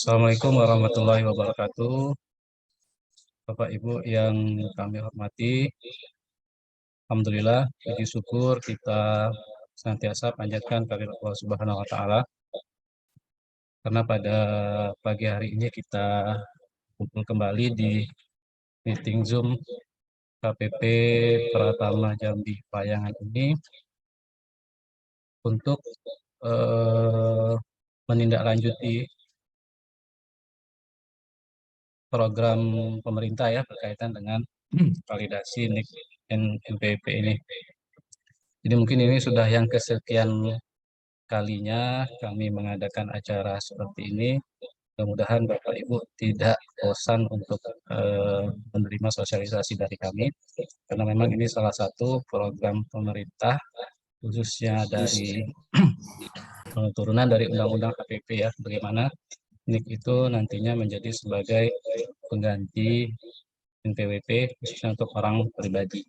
Assalamualaikum warahmatullahi wabarakatuh. Bapak Ibu yang kami hormati, Alhamdulillah, puji syukur kita senantiasa panjatkan kehadirat Allah Subhanahu wa Ta'ala, karena pada pagi hari ini kita kumpul kembali di meeting Zoom KPP Pratama Jambi Payangan ini untuk eh, menindaklanjuti program pemerintah ya berkaitan dengan validasi NIK NPWP ini. Jadi mungkin ini sudah yang kesekian kalinya kami mengadakan acara seperti ini. Mudah-mudahan Bapak Ibu tidak bosan untuk menerima sosialisasi dari kami, karena memang ini salah satu program pemerintah khususnya dari turunan dari Undang-Undang HPP ya, bagaimana NIK itu nantinya menjadi sebagai pengganti NPWP khususnya untuk orang pribadi.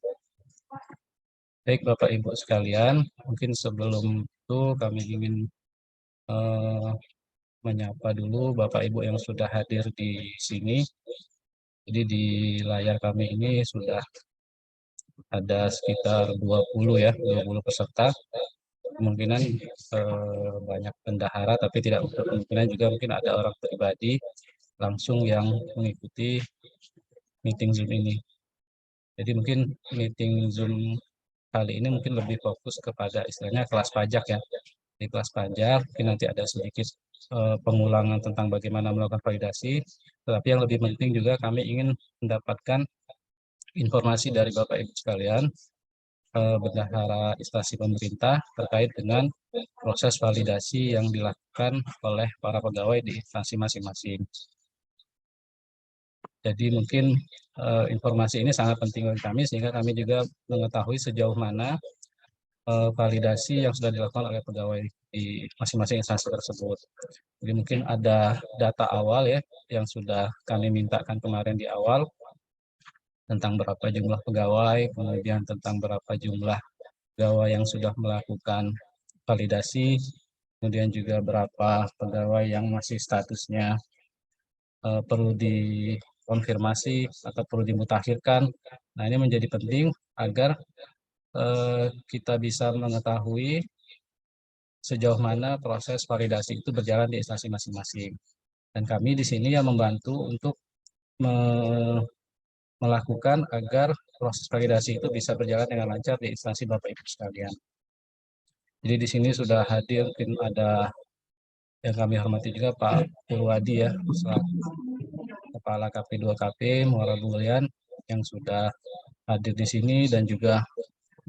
Baik Bapak Ibu sekalian, mungkin sebelum itu kami ingin eh, menyapa dulu Bapak Ibu yang sudah hadir di sini. Jadi di layar kami ini sudah ada sekitar 20 ya, 20 peserta. Kemungkinan banyak bendahara, tapi tidak untuk kemungkinan juga mungkin ada orang pribadi langsung yang mengikuti meeting Zoom ini. Jadi mungkin meeting Zoom kali ini mungkin lebih fokus kepada istilahnya kelas pajak ya. Di kelas pajak mungkin nanti ada sedikit pengulangan tentang bagaimana melakukan validasi, tetapi yang lebih penting juga kami ingin mendapatkan informasi dari Bapak Ibu sekalian, bendahara instansi pemerintah terkait dengan proses validasi yang dilakukan oleh para pegawai di instansi masing-masing. Jadi mungkin informasi ini sangat penting bagi kami sehingga kami juga mengetahui sejauh mana validasi yang sudah dilakukan oleh pegawai di masing-masing instansi tersebut. Jadi mungkin ada data awal ya yang sudah kami mintakan kemarin di awal tentang berapa jumlah pegawai, kemudian tentang berapa jumlah pegawai yang sudah melakukan validasi, kemudian juga berapa pegawai yang masih statusnya perlu dikonfirmasi atau perlu dimutakhirkan. Nah, ini menjadi penting agar kita bisa mengetahui sejauh mana proses validasi itu berjalan di instansi masing-masing. Dan kami di sini yang membantu untuk melakukan agar proses validasi itu bisa berjalan dengan lancar di instansi Bapak Ibu sekalian. Jadi di sini sudah hadir, mungkin ada yang kami hormati juga Pak Purwadi ya, selaku Kepala KP2KP Muara Bulyan yang sudah hadir di sini dan juga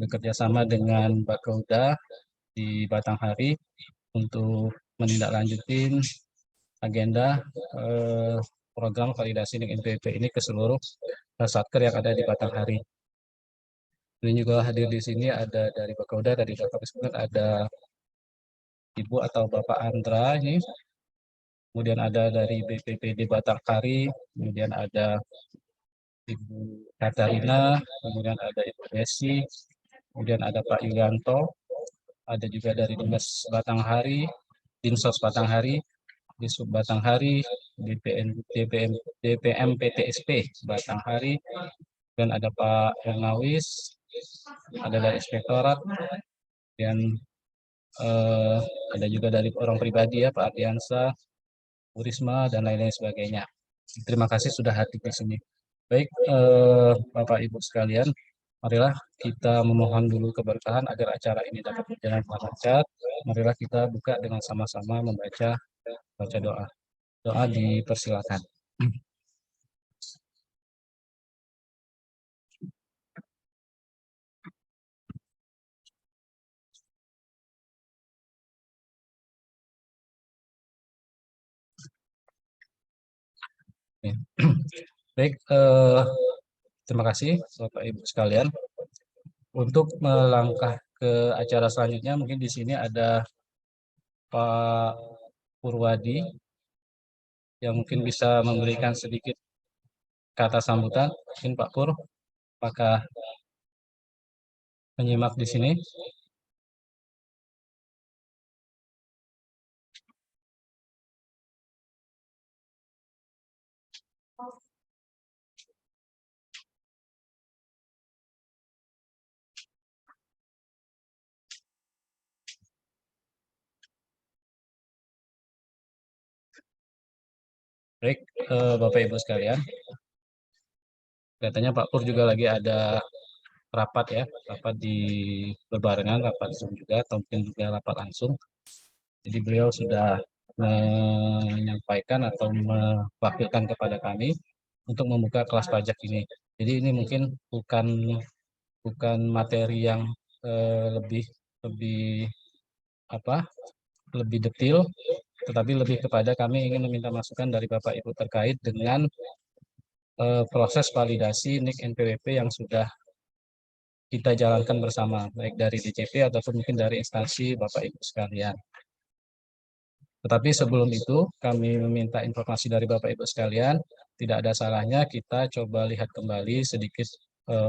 bekerja sama dengan Bakauda di Batanghari untuk menindaklanjuti agenda program validasi dengan NPWP ini ke seluruh satker yang ada di Batanghari. Ini juga hadir di sini ada dari Bakauda, dari Bapak Biskuit, ada Ibu atau Bapak Andra ini, kemudian ada dari BPPD Batanghari, kemudian ada Ibu Katarina, kemudian ada Ibu Desi, kemudian ada Pak Yulianto, ada juga dari Dinas Batanghari, Dinsos Batanghari, Disub Batanghari, DPN, DPM PTSP Batanghari, dan ada Pak Hernawis, ada dari Inspektorat, dan eh, ada juga dari orang pribadi ya Pak Ardiansa, Bu Risma, dan lain-lain sebagainya. Terima kasih sudah hadir di sini. Baik, Bapak Ibu sekalian, marilah kita memohon dulu keberkahan agar acara ini dapat berjalan dengan lancar. Marilah kita buka dengan sama-sama baca doa. Doa dipersilakan. Baik, terima kasih Bapak Ibu sekalian. Untuk melangkah ke acara selanjutnya, mungkin di sini ada Pak Purwadi yang mungkin bisa memberikan sedikit kata sambutan. Mungkin Pak Pur, apakah menyimak di sini? Baik, Bapak Ibu sekalian, kelihatannya Pak Pur juga lagi ada rapat ya, rapat di berbarengan, rapat Zoom juga, atau mungkin juga rapat langsung. Jadi beliau sudah menyampaikan atau mewakilkan kepada kami untuk membuka kelas pajak ini. Jadi ini mungkin bukan bukan materi yang lebih lebih apa lebih detail, tetapi lebih kepada kami ingin meminta masukan dari Bapak Ibu terkait dengan proses validasi NIK NPWP yang sudah kita jalankan bersama, baik dari DJP ataupun mungkin dari instansi Bapak Ibu sekalian. Tetapi sebelum itu, kami meminta informasi dari Bapak Ibu sekalian, tidak ada salahnya kita coba lihat kembali sedikit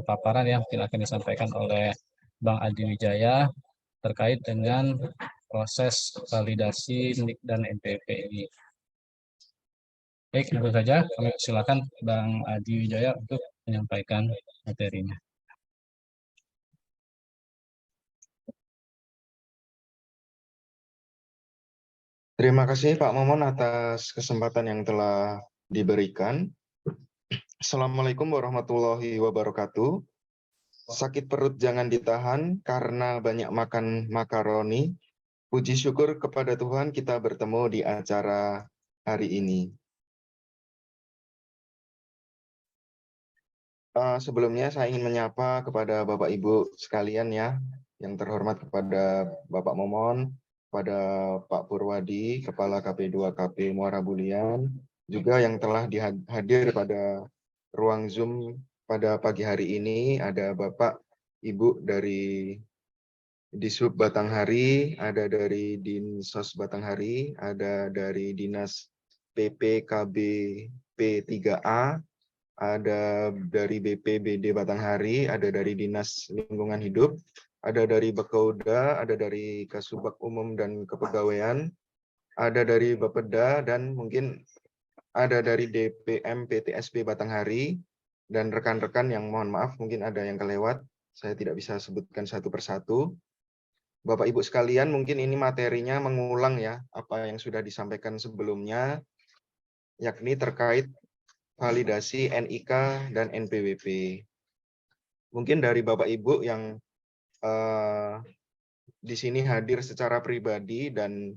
paparan yang mungkin akan disampaikan oleh Bang Adi Wijaya terkait dengan proses validasi NIK dan NPWP ini. Baik, tentu saja kami silakan Bang Adi Wijaya untuk menyampaikan materinya. Terima kasih Pak Momon atas kesempatan yang telah diberikan. Assalamualaikum warahmatullahi wabarakatuh. Sakit perut jangan ditahan karena banyak makan makaroni. Puji syukur kepada Tuhan kita bertemu di acara hari ini. Sebelumnya saya ingin menyapa kepada Bapak Ibu sekalian ya, yang terhormat kepada Bapak Momon, pada Pak Purwadi, Kepala KP2KP Muara Bulian, juga yang telah hadir pada ruang Zoom pada pagi hari ini, ada Bapak Ibu dari Dishub Batanghari, ada dari Dinsos Batanghari, ada dari Dinas PPKB P3A, ada dari BPBD Batanghari, ada dari Dinas Lingkungan Hidup, ada dari Bakauda, ada dari Kasubag Umum dan Kepegawaian, ada dari Bapeda, dan mungkin ada dari DPM PTSP Batanghari, dan rekan-rekan yang mohon maaf mungkin ada yang kelewat, saya tidak bisa sebutkan satu persatu. Bapak Ibu sekalian, mungkin ini materinya mengulang ya apa yang sudah disampaikan sebelumnya, yakni terkait validasi NIK dan NPWP. Mungkin dari Bapak Ibu yang di sini hadir secara pribadi dan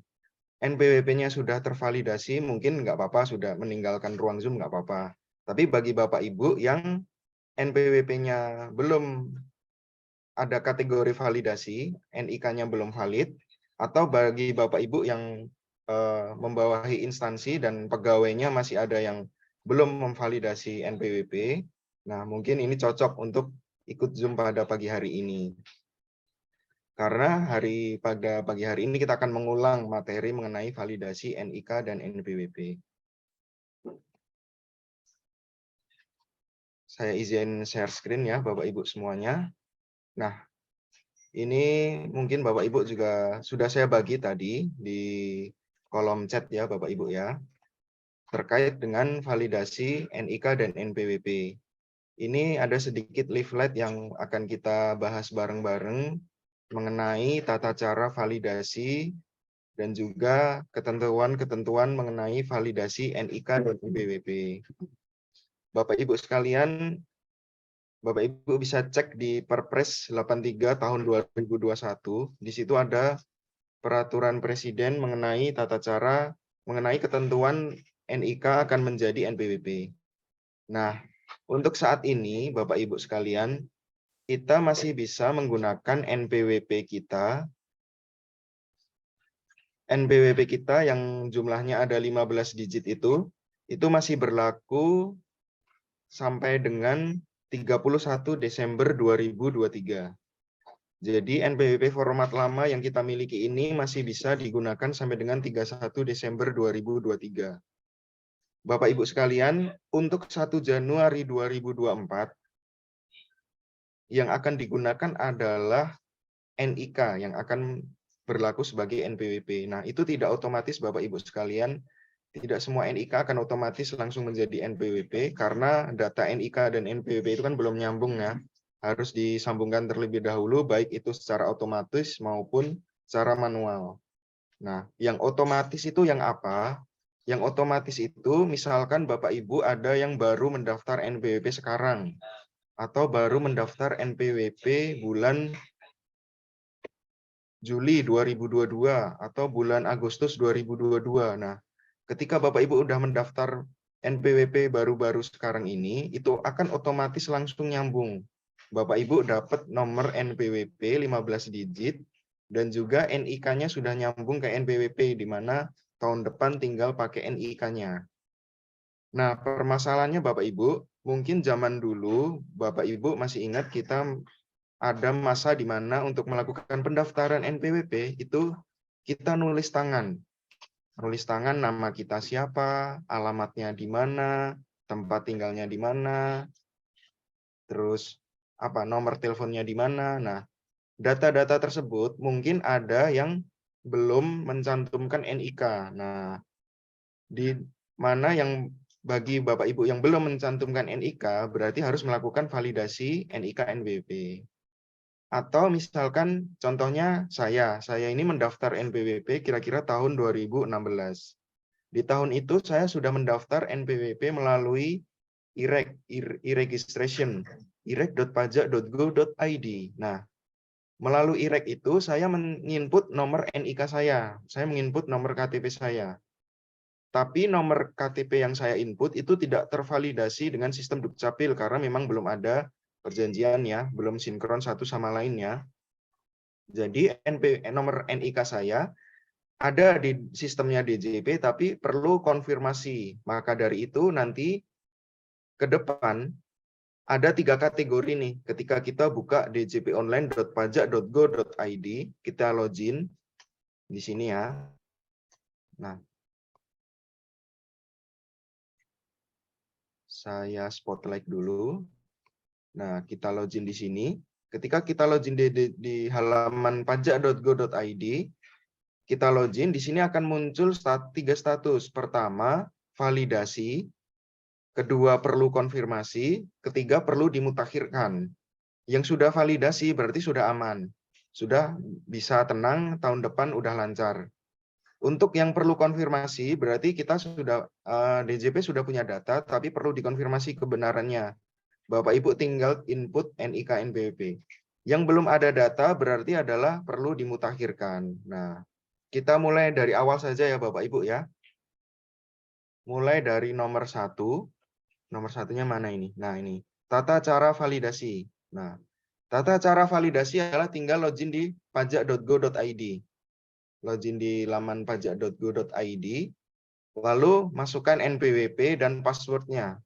NPWP-nya sudah tervalidasi, mungkin nggak apa-apa, sudah meninggalkan ruang Zoom nggak apa-apa. Tapi bagi Bapak Ibu yang NPWP-nya belum ada kategori validasi, NIK-nya belum valid, atau bagi Bapak Ibu yang membawahi instansi dan pegawainya masih ada yang belum memvalidasi NPWP, nah mungkin ini cocok untuk ikut Zoom pada pagi hari ini. Karena pada pagi hari ini kita akan mengulang materi mengenai validasi NIK dan NPWP. Saya izin share screen ya Bapak Ibu semuanya. Nah, ini mungkin Bapak Ibu juga sudah saya bagi tadi di kolom chat ya Bapak Ibu ya, terkait dengan validasi NIK dan NPWP. Ini ada sedikit leaflet yang akan kita bahas bareng-bareng mengenai tata cara validasi dan juga ketentuan-ketentuan mengenai validasi NIK dan NPWP. Bapak Ibu sekalian, Bapak Ibu bisa cek di Perpres 83 tahun 2021. Di situ ada peraturan Presiden mengenai tata cara mengenai ketentuan NIK akan menjadi NPWP. Nah, untuk saat ini Bapak Ibu sekalian, kita masih bisa menggunakan NPWP kita yang jumlahnya ada 15 digit itu masih berlaku sampai dengan 31 Desember 2023. Jadi NPWP format lama yang kita miliki ini masih bisa digunakan sampai dengan 31 Desember 2023. Bapak Ibu sekalian, untuk 1 Januari 2024 yang akan digunakan adalah NIK yang akan berlaku sebagai NPWP. Nah, itu tidak otomatis Bapak Ibu sekalian Tidak semua NIK akan otomatis langsung menjadi NPWP karena data NIK dan NPWP itu kan belum nyambung ya. Harus disambungkan terlebih dahulu baik itu secara otomatis maupun secara manual. Nah, yang otomatis itu yang apa? Yang otomatis itu misalkan Bapak Ibu ada yang baru mendaftar NPWP sekarang atau baru mendaftar NPWP bulan Juli 2022 atau bulan Agustus 2022. Nah, ketika Bapak Ibu udah mendaftar NPWP baru-baru sekarang ini, itu akan otomatis langsung nyambung. Bapak Ibu dapat nomor NPWP 15 digit dan juga NIK-nya sudah nyambung ke NPWP, di mana tahun depan tinggal pakai NIK-nya. Nah, permasalahannya Bapak Ibu, mungkin zaman dulu Bapak Ibu masih ingat kita ada masa di mana untuk melakukan pendaftaran NPWP itu kita nulis tangan. Nulis tangan nama kita siapa, alamatnya di mana, tempat tinggalnya di mana, terus nomor teleponnya di mana. Nah, data-data tersebut mungkin ada yang belum mencantumkan NIK. Nah, di mana yang bagi Bapak Ibu yang belum mencantumkan NIK berarti harus melakukan validasi NIK NPWP. Atau misalkan contohnya saya ini mendaftar NPWP kira-kira tahun 2016. Di tahun itu saya sudah mendaftar NPWP melalui IREK, e-registration, irek.pajak.go.id. Nah, melalui IREK itu saya menginput nomor NIK saya menginput nomor KTP saya. Tapi nomor KTP yang saya input itu tidak tervalidasi dengan sistem Dukcapil karena memang belum ada perjanjian ya, belum sinkron satu sama lainnya. Jadi nomor NIK saya ada di sistemnya DJP tapi perlu konfirmasi. Maka dari itu nanti ke depan ada 3 kategori nih. Ketika kita buka djponline.pajak.go.id, kita login di sini ya. Nah, saya spotlight dulu. Nah, kita login di sini. Ketika kita login di halaman pajak.go.id, kita login, di sini akan muncul 3 status. Pertama, validasi. Kedua, perlu konfirmasi. Ketiga, perlu dimutakhirkan. Yang sudah validasi berarti sudah aman. Sudah bisa tenang, tahun depan udah lancar. Untuk yang perlu konfirmasi, berarti kita sudah, DJP sudah punya data, tapi perlu dikonfirmasi kebenarannya. Bapak Ibu tinggal input NIK NPWP. Yang belum ada data berarti adalah perlu dimutakhirkan. Nah, kita mulai dari awal saja ya Bapak Ibu ya. Mulai dari nomor 1. Nomor satunya mana ini? Nah ini, tata cara validasi. Nah, tata cara validasi adalah tinggal login di pajak.go.id. Login di laman pajak.go.id, lalu masukkan NPWP dan passwordnya.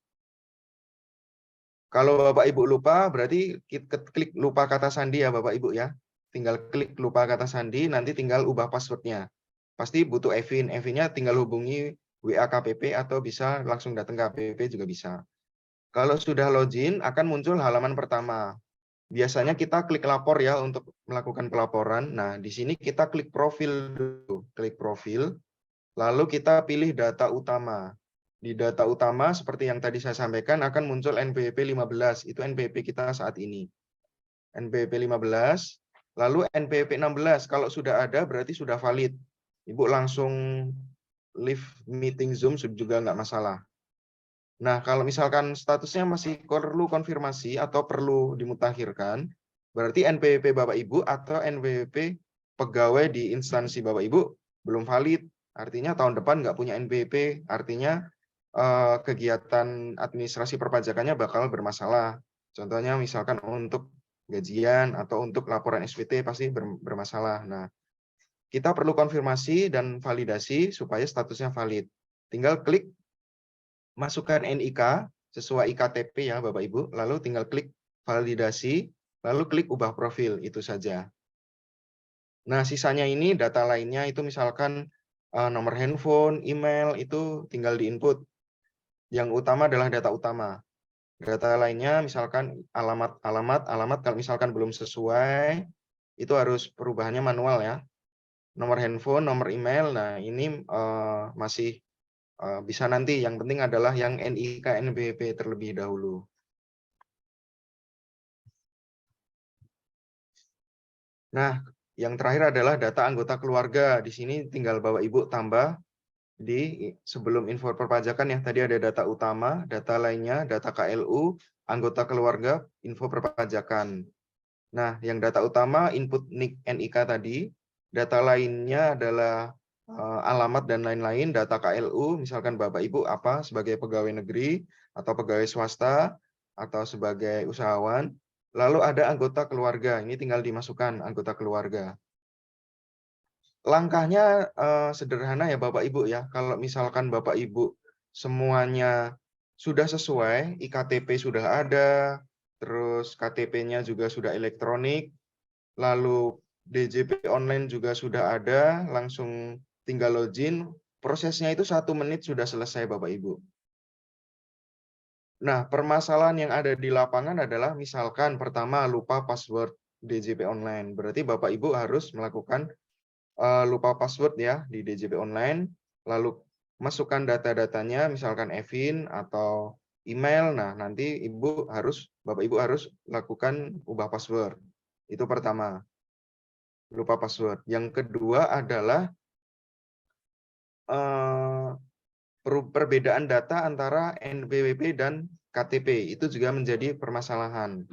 Kalau Bapak Ibu lupa, berarti klik lupa kata sandi ya Bapak Ibu ya. Tinggal klik lupa kata sandi, nanti tinggal ubah passwordnya. Pasti butuh Evin. Evinnya tinggal hubungi WA KPP atau bisa langsung datang ke KPP juga bisa. Kalau sudah login, akan muncul halaman pertama. Biasanya kita klik lapor ya untuk melakukan pelaporan. Nah, di sini kita klik profil dulu. Klik profil, lalu kita pilih data utama. Di data utama, seperti yang tadi saya sampaikan, akan muncul NPWP 15. Itu NPWP kita saat ini. NPWP 15, lalu NPWP 16. Kalau sudah ada, berarti sudah valid. Ibu langsung leave meeting Zoom juga nggak masalah. Nah, kalau misalkan statusnya masih perlu konfirmasi atau perlu dimutakhirkan, berarti NPWP Bapak Ibu atau NPWP pegawai di instansi Bapak Ibu belum valid. Artinya tahun depan nggak punya NPWP, artinya kegiatan administrasi perpajakannya bakal bermasalah. Contohnya misalkan untuk gajian atau untuk laporan SPT pasti bermasalah. Nah, kita perlu konfirmasi dan validasi supaya statusnya valid. Tinggal klik masukkan NIK sesuai IKTP ya Bapak Ibu, lalu tinggal klik validasi, lalu klik ubah profil, itu saja. Nah, sisanya ini data lainnya itu misalkan nomor handphone, email, itu tinggal diinput. Yang utama adalah data utama. Data lainnya misalkan alamat kalau misalkan belum sesuai, itu harus perubahannya manual ya. Nomor handphone, nomor email, nah ini masih bisa nanti. Yang penting adalah yang NIK NPWP terlebih dahulu. Nah, yang terakhir adalah data anggota keluarga. Di sini tinggal Bapak Ibu tambah di sebelum info perpajakan ya. Tadi ada data utama, data lainnya, data KLU, anggota keluarga, info perpajakan. Nah, yang data utama input NIK tadi, data lainnya adalah alamat dan lain-lain, data KLU, misalkan Bapak Ibu apa sebagai pegawai negeri atau pegawai swasta atau sebagai usahawan. Lalu ada anggota keluarga, ini tinggal dimasukkan anggota keluarga. Langkahnya sederhana ya Bapak Ibu ya. Kalau misalkan Bapak Ibu semuanya sudah sesuai, iktp sudah ada, terus KTP-nya juga sudah elektronik, lalu DJP online juga sudah ada, langsung tinggal login, prosesnya itu 1 menit sudah selesai Bapak Ibu. Nah, permasalahan yang ada di lapangan adalah misalkan pertama lupa password DJP online. Berarti Bapak Ibu harus melakukan lupa password ya di DJP online, lalu masukkan data-datanya, misalkan EVIN atau email. Nah, nanti Bapak Ibu harus lakukan ubah password. Itu pertama, lupa password. Yang kedua adalah perbedaan data antara NPWP dan KTP. Itu juga menjadi permasalahan.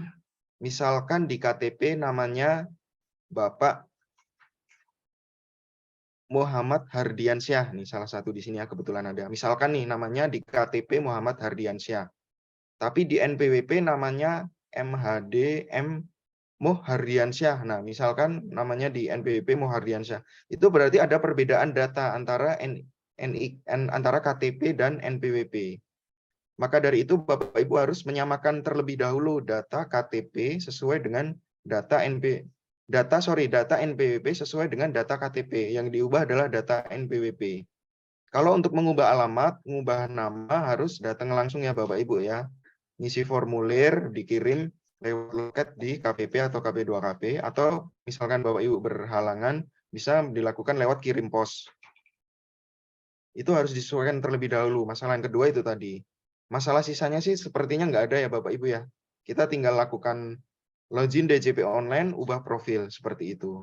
Misalkan di KTP namanya Bapak Muhammad Hardiansyah, nih salah satu di sini ya kebetulan ada. Misalkan nih namanya di KTP Muhammad Hardiansyah. Tapi di NPWP namanya MHD M Muhardiansyah. Nah, misalkan namanya di NPWP Muhardiansyah. Itu berarti ada perbedaan data antara antara KTP dan NPWP. Maka dari itu Bapak Ibu harus menyamakan terlebih dahulu data KTP sesuai dengan data NPWP sesuai dengan data KTP. Yang diubah adalah data NPWP. Kalau untuk mengubah alamat, mengubah nama harus datang langsung ya Bapak Ibu ya. Ngisi formulir, dikirim lewat loket di KPP atau KP2KP, atau misalkan Bapak Ibu berhalangan, bisa dilakukan lewat kirim pos. Itu harus disesuaikan terlebih dahulu. Masalah yang kedua itu tadi. Masalah sisanya sih sepertinya nggak ada ya Bapak Ibu ya. Kita tinggal lakukan login DJP online, ubah profil seperti itu.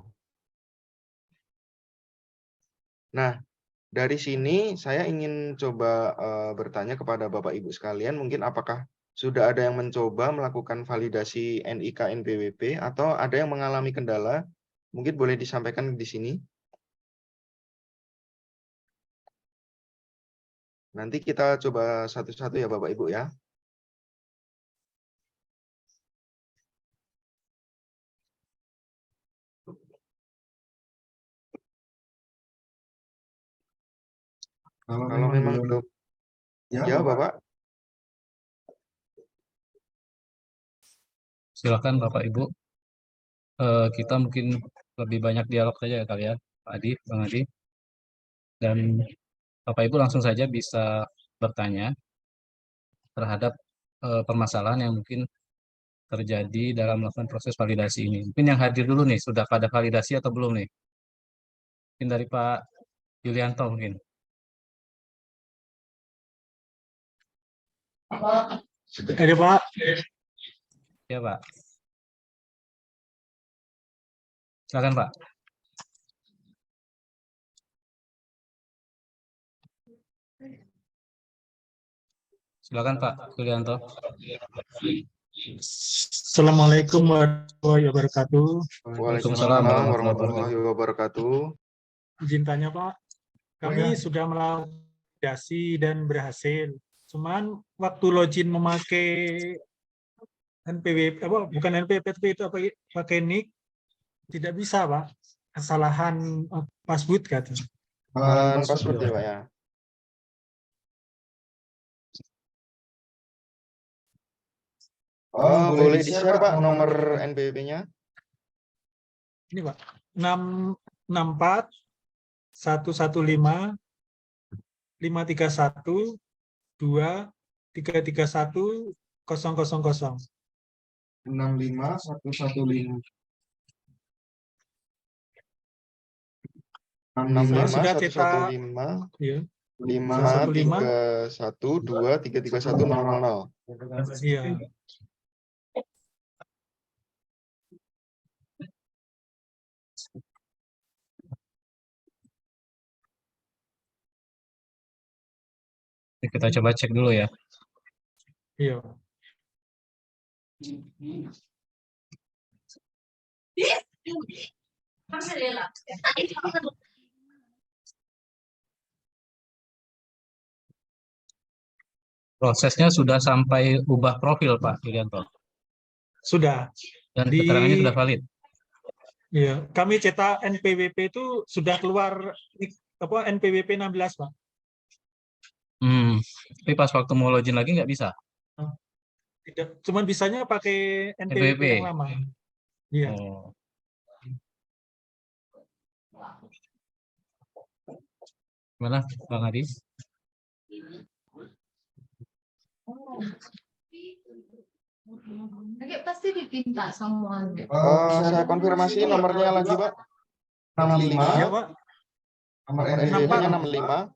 Nah, dari sini saya ingin coba bertanya kepada Bapak Ibu sekalian, mungkin apakah sudah ada yang mencoba melakukan validasi NIK NPWP atau ada yang mengalami kendala? Mungkin boleh disampaikan di sini. Nanti kita coba satu-satu ya Bapak Ibu ya. Kalau memang belum, ya Bapak. Silakan Bapak Ibu. Kita mungkin lebih banyak dialog saja ya kalian, Pak Adi, Bang Adi. Dan Bapak Ibu langsung saja bisa bertanya terhadap permasalahan yang mungkin terjadi dalam melakukan proses validasi ini. Mungkin yang hadir dulu nih, sudah pada validasi atau belum nih? Mungkin dari Pak Yulianto mungkin. Ada Pak. Ya Pak. Silakan Pak. Silakan Pak Yulianto. Assalamualaikum warahmatullahi wabarakatuh. Waalaikumsalam warahmatullahi wabarakatuh. Izin tanya Pak, kami sudah melakukan validasi dan berhasil. Cuman waktu login memakai NPWP, bukan NPWP tapi itu apa? Pakai NIK tidak bisa Pak. Kesalahan password kata. Password ya Pak ya. Boleh di-share Pak nomor NPWP-nya? Ini Pak, 664 115 531 2 331 000. 65 115. 65 Sudah 115. ya. 531233100. Iya. Kita coba cek dulu ya. Iya. Prosesnya sudah sampai ubah profil Pak Yulianto. Sudah. Dan Di- keterangannya sudah valid. Iya, kami cetak NPWP itu sudah keluar NPWP 16, Pak. Tapi pas waktu mau login lagi nggak bisa. Tidak, cuman bisanya pakai NPWP NPWP. yang lama. Iya. Oh. Gimana Bang Adi? Oke, pasti dipinta semua. Saya konfirmasi nomornya lagi, Pak. 65. Iya, Pak. Nomor NPWP-nya 65.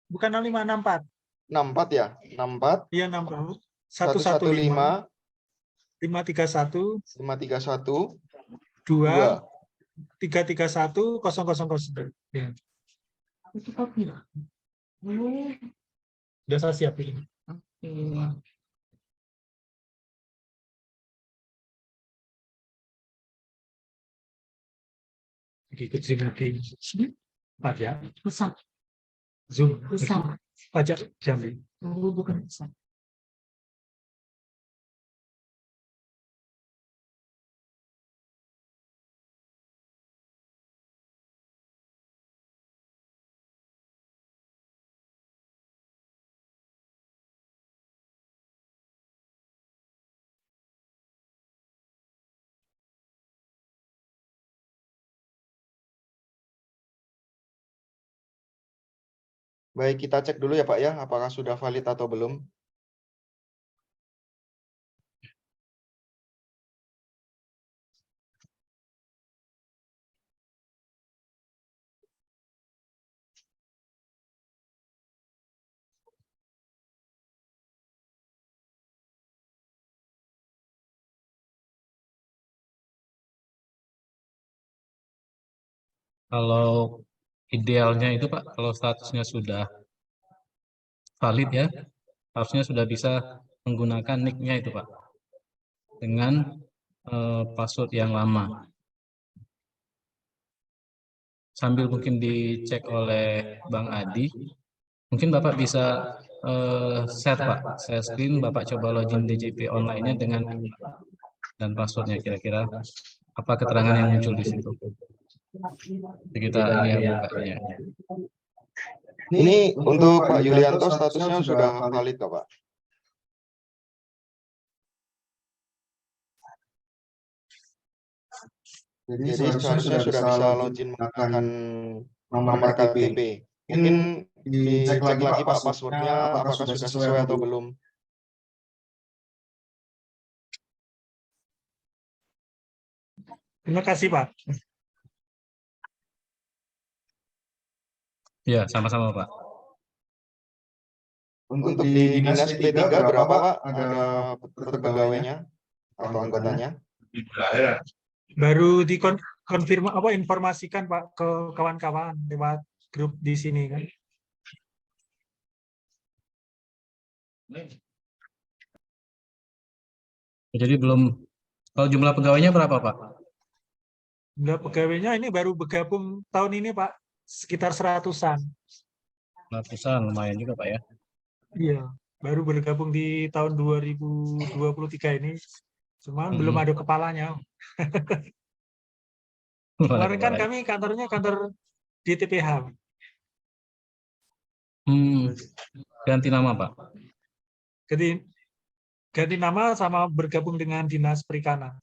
Bukan 65, 64. 64 ya? 64 Iya, 64. 115 531 531 2 331 000. Iya. Itu kopi. Sudah saya siapin. Ikut Zoom lagi. Pajak. Besar. Zoom. Besar. Pajak Jambi. Bukan besar. Baik, kita cek dulu ya Pak ya, apakah sudah valid atau belum. Kalau idealnya itu Pak, kalau statusnya sudah valid ya, harusnya sudah bisa menggunakan nick-nya itu Pak, dengan password yang lama. Sambil mungkin dicek oleh Bang Adi, mungkin Bapak bisa share Pak, share screen, Bapak coba login DJP online-nya dengan dan passwordnya kira-kira apa keterangan yang muncul di situ. Kita lihat bukanya. Ini untuk Pak Yulianto statusnya sudah valid kok Pak. Jadi seharusnya sudah bisa login menggunakan nomor KTP. Mungkin dicek lagi Pak passwordnya apakah sudah sesuai atau belum. Terima kasih, Pak. Ya, sama-sama Pak. Untuk di Dinas P3 berapa Pak ada pegawainya atau anggotanya? Baru informasikan Pak ke kawan-kawan lewat grup di sini kan. Jadi belum, kalau jumlah pegawainya berapa Pak? Jumlah pegawainya ini baru bergabung tahun ini Pak, sekitar 100-an. Ratusan, lumayan juga Pak ya. Iya, baru bergabung di tahun 2023 ini. Cuman belum ada kepalanya. Kemarin kan kami kantornya kantor di TPH. Ganti nama Pak? Ganti nama sama bergabung dengan Dinas Perikanan.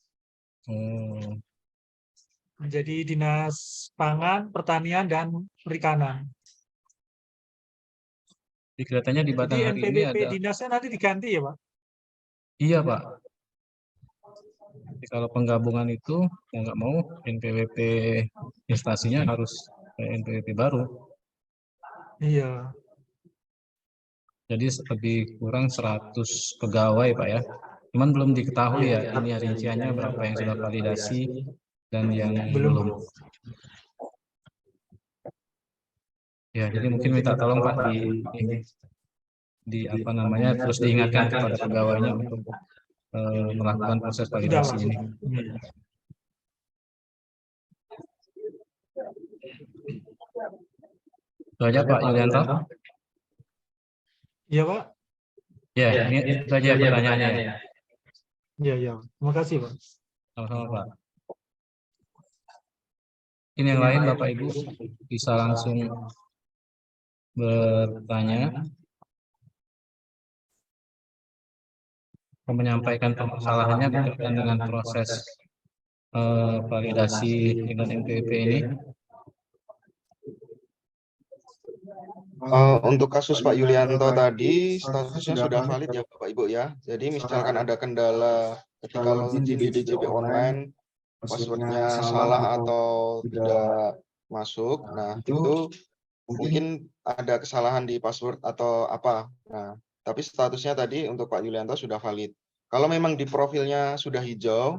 Menjadi Dinas Pangan, Pertanian, dan Perikanan. Di kelihatannya di Batang hari ini NPWP ada. dinasnya nanti diganti ya Pak? Iya Pak. Jadi kalau penggabungan itu mau nggak mau NPWP instansinya harus NPWP baru. Iya. Jadi lebih kurang 100 pegawai Pak ya. Cuman belum diketahui ya ini rinciannya berapa yang sudah validasi dan yang belum. Ya, jadi mungkin minta tolong Pak di apa namanya terus diingatkan kepada pegawainya untuk melakukan proses Sudah, validasi Pak. ini. Itu aja Pak Yulianto. Iya, Pak. Ya, ini itu aja pertanyaannya ya. Iya, iya. Terima kasih, Pak. Sama-sama Pak. Ini yang lain Bapak Ibu bisa langsung bertanya atau menyampaikan permasalahannya berkaitan dengan proses validasi dengan NPWP ini. Untuk kasus Pak Yulianto tadi, statusnya sudah valid ya Bapak Ibu ya. Jadi misalkan ada kendala ketika login di DJP online, passwordnya salah atau tidak masuk, nah itu mungkin ada kesalahan di password atau apa. Nah, tapi statusnya tadi untuk Pak Yulianto sudah valid. Kalau memang di profilnya sudah hijau,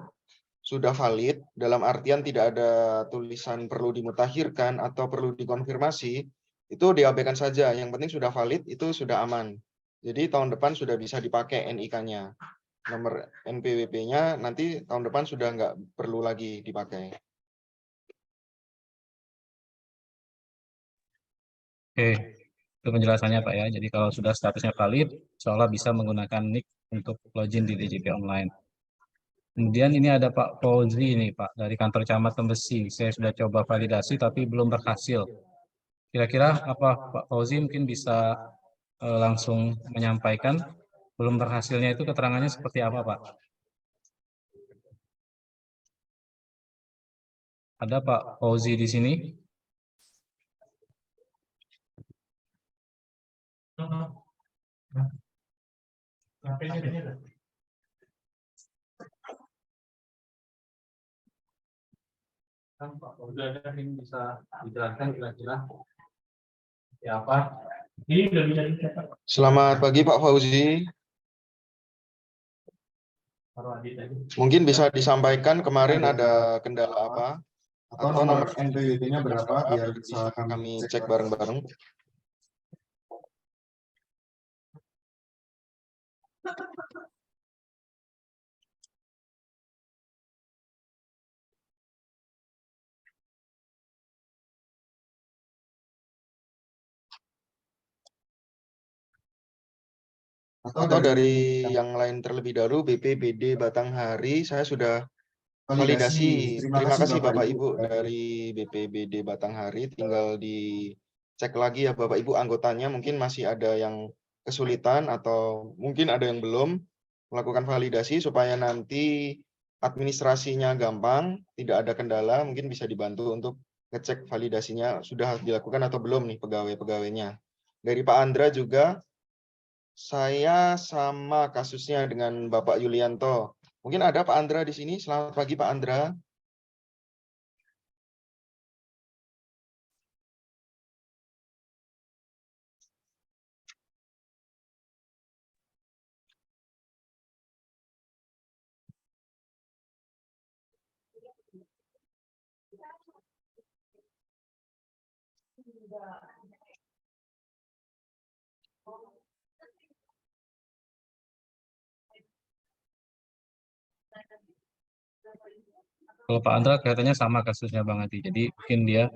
sudah valid, dalam artian tidak ada tulisan perlu dimutakhirkan atau perlu dikonfirmasi, itu diabaikan saja. Yang penting sudah valid, itu sudah aman. Jadi tahun depan sudah bisa dipakai NIK-nya. Nomor NPWP-nya nanti tahun depan sudah nggak perlu lagi dipakai. Oke, itu penjelasannya Pak ya. Jadi kalau sudah statusnya valid, seolah bisa menggunakan NIK untuk login di DJP online. Kemudian ini ada Pak Fauzi nih Pak dari kantor Camat Tembesi. Saya sudah coba validasi tapi belum berhasil. Kira-kira apa Pak Fauzi mungkin bisa langsung menyampaikan belum berhasilnya itu keterangannya seperti apa Pak? Ada Pak Fauzi di sini? Kan Pak Fauzi ada yang bisa dijelaskan kira-kira ya apa? Ini udah bisa dicetak. Selamat pagi Pak Fauzi. Mungkin bisa disampaikan kemarin ada kendala apa? Atau nomor NPWP-nya berapa biar bisa kami cek bareng-bareng. Atau dari yang lain terlebih dahulu, BPBD Batanghari, saya sudah validasi. Terima kasih Bapak Ibu dari BPBD Batanghari, tinggal dicek lagi ya Bapak Ibu anggotanya, mungkin masih ada yang kesulitan atau mungkin ada yang belum melakukan validasi supaya nanti administrasinya gampang, tidak ada kendala, mungkin bisa dibantu untuk ngecek validasinya sudah dilakukan atau belum nih pegawai-pegawainya. Dari Pak Andra juga, saya sama kasusnya dengan Bapak Yulianto. Mungkin ada Pak Andra di sini. Selamat pagi Pak Andra. Kalau Pak Andra kelihatannya sama kasusnya Bang Adi. Jadi mungkin dia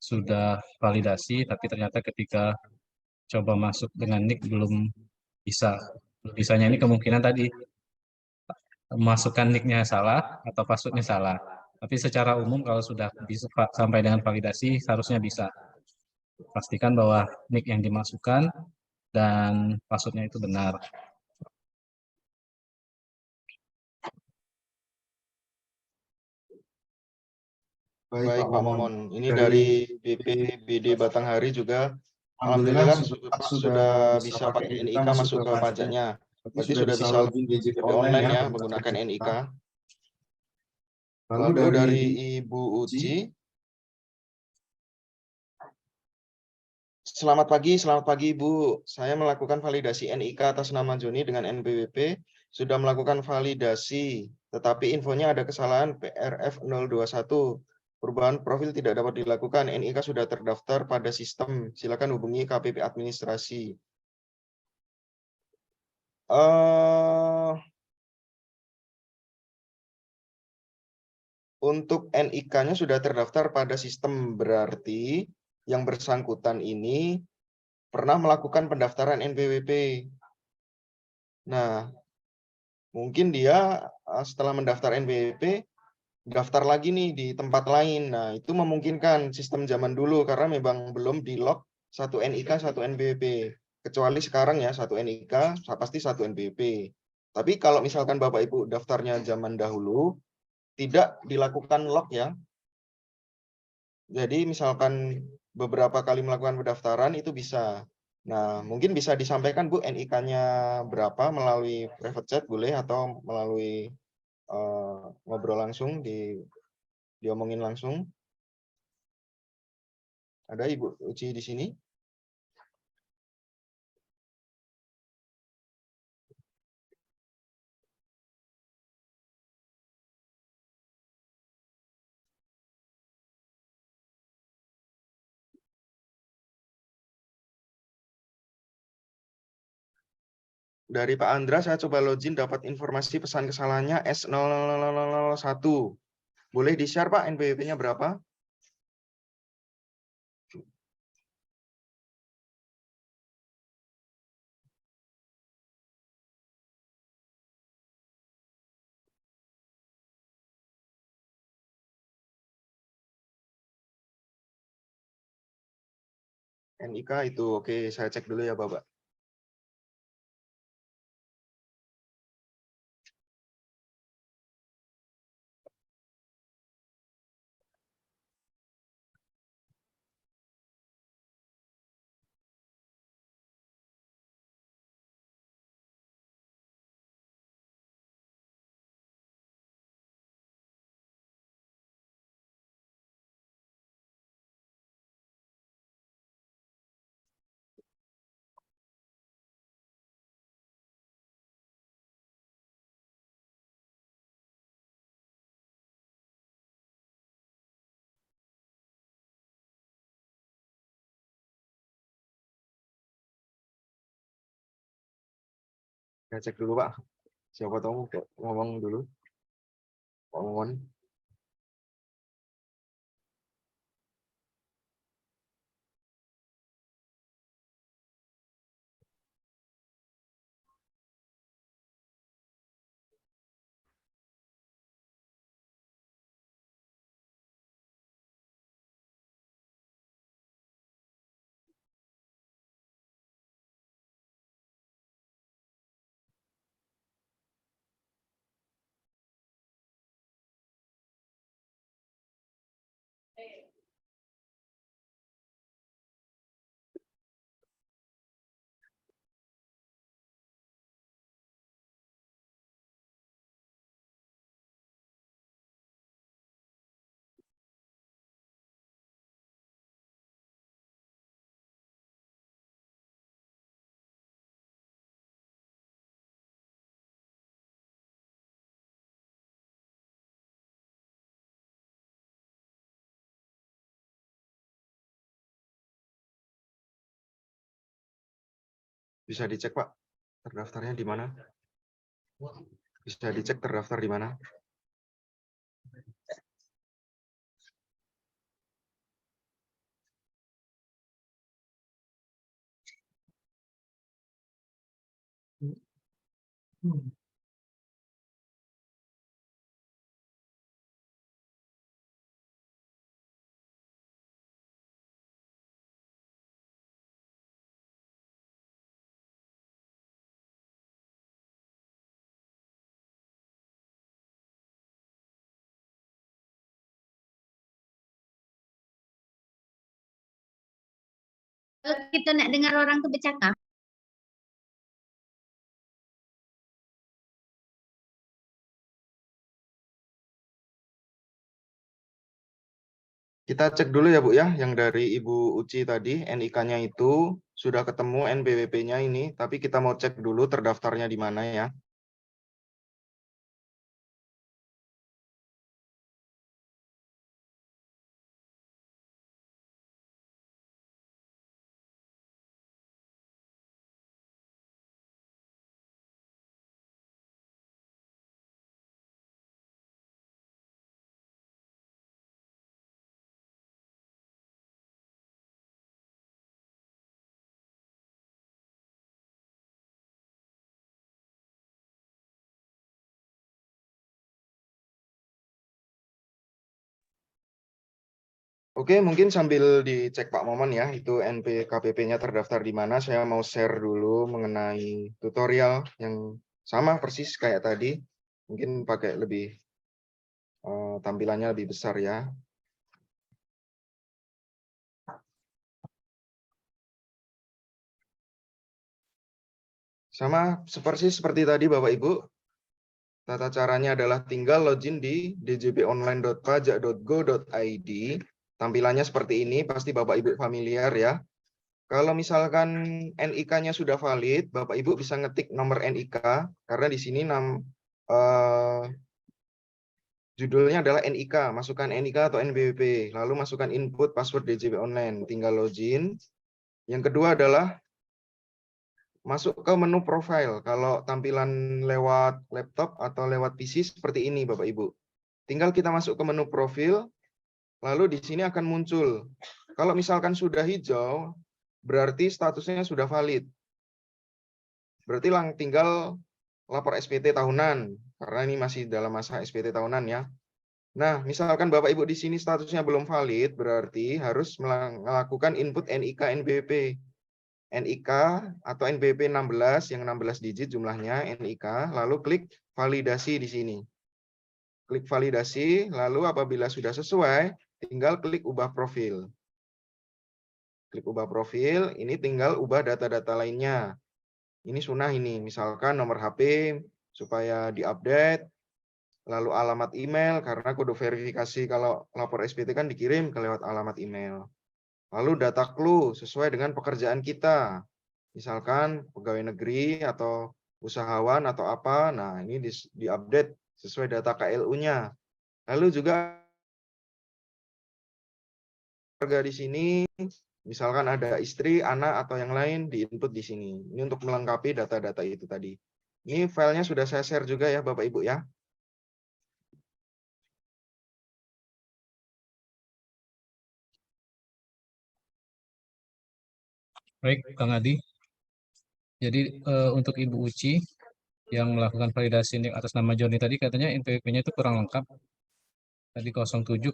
sudah validasi, tapi ternyata ketika coba masuk dengan NIK belum bisa. Belum bisanya ini kemungkinan tadi masukkan NIK-nya salah atau password-nya salah. Tapi secara umum kalau sudah bisa sampai dengan validasi seharusnya bisa. Pastikan bahwa NIK yang dimasukkan dan password-nya itu benar. Baik Pak Momon. Ini dari BPBD Batanghari juga. Alhamdulillah Pak sudah bisa pakai NIK masuk ke pajaknya. Berarti sudah bisa login DJP online ya menggunakan NIK. Lalu dari Ibu Uci, Selamat pagi Ibu. Saya melakukan validasi NIK atas nama Joni dengan NPWP. Sudah melakukan validasi, tetapi infonya ada kesalahan PRF 021. Perubahan profil tidak dapat dilakukan. NIK sudah terdaftar pada sistem. Silakan hubungi KPP administrasi. Untuk NIK-nya sudah terdaftar pada sistem, berarti yang bersangkutan ini pernah melakukan pendaftaran NPWP. Nah, mungkin dia setelah mendaftar NPWP, daftar lagi nih di tempat lain. Nah, itu memungkinkan sistem zaman dulu karena memang belum di-lock satu NIK, satu NPWP. Kecuali sekarang ya, satu NIK, pasti satu NPWP. Tapi kalau misalkan Bapak Ibu daftarnya zaman dahulu, tidak dilakukan lock ya. Jadi misalkan beberapa kali melakukan pendaftaran itu bisa. Nah, mungkin bisa disampaikan Bu NIK-nya berapa melalui private chat boleh atau melalui ngobrol langsung diomongin langsung. Ada Ibu Uci di sini? Dari Pak Andra saya coba login dapat informasi pesan kesalahannya S0001. Boleh di-share Pak NPWP-nya berapa? NIK itu oke, saya cek dulu ya Bapak. Saya cek dulu Pak. Siapa tahu ngomong dulu. Ngomong. Bisa dicek Pak, terdaftarnya di mana? Bisa dicek terdaftar di mana? Kalau kita nak dengar orang tu bercakap, Kita cek dulu ya Bu ya, yang dari Ibu Uci tadi, NIK-nya itu sudah ketemu NPWP-nya ini, tapi kita mau cek dulu terdaftarnya di mana ya. Oke, mungkin sambil dicek Pak Momon ya, itu NPKPP-nya terdaftar di mana. Saya mau share dulu mengenai tutorial yang sama persis kayak tadi. Mungkin pakai lebih tampilannya lebih besar ya. Sama seperti tadi Bapak Ibu. Tata caranya adalah tinggal login di djponline.pajak.go.id. Tampilannya seperti ini, pasti Bapak Ibu familiar ya. Kalau misalkan NIK-nya sudah valid, Bapak Ibu bisa ngetik nomor NIK, karena di sini judulnya adalah NIK, masukkan NIK atau NPWP, lalu masukkan input password DJP Online, tinggal login. Yang kedua adalah masuk ke menu profile. Kalau tampilan lewat laptop atau lewat PC seperti ini, Bapak Ibu. Tinggal kita masuk ke menu profil, lalu di sini akan muncul. Kalau misalkan sudah hijau, berarti statusnya sudah valid. Berarti tinggal lapor SPT tahunan, karena ini masih dalam masa SPT tahunan ya. Nah, misalkan Bapak Ibu di sini statusnya belum valid, berarti harus melakukan input NIK NPWP. NIK atau NPWP 16 yang 16 digit jumlahnya NIK, lalu klik validasi di sini. Klik validasi, lalu apabila sudah sesuai, tinggal klik ubah profil. Klik ubah profil, ini tinggal ubah data-data lainnya. Ini sunnah ini, misalkan nomor HP supaya diupdate, lalu alamat email, karena kode verifikasi kalau lapor SPT kan dikirim ke lewat alamat email. Lalu data clue sesuai dengan pekerjaan kita. Misalkan pegawai negeri atau usahawan atau apa. Nah, ini diupdate sesuai data KLU-nya. Lalu juga keluarga di sini, misalkan ada istri, anak atau yang lain diinput di sini. Ini untuk melengkapi data-data itu tadi. Ini filenya sudah saya share juga ya Bapak Ibu ya. Baik, Kang Adi. Jadi untuk Ibu Uci yang melakukan validasi NIK atas nama Joni tadi katanya NPWP-nya itu kurang lengkap. Tadi 0708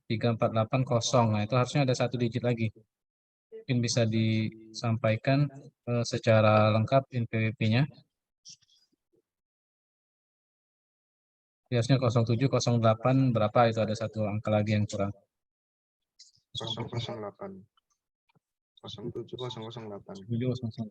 3480. Nah, itu harusnya ada 1 digit lagi. Mungkin bisa disampaikan secara lengkap NPWP-nya. Biasanya 0708 berapa itu ada 1 angka lagi yang kurang. 008. 07008. 0708.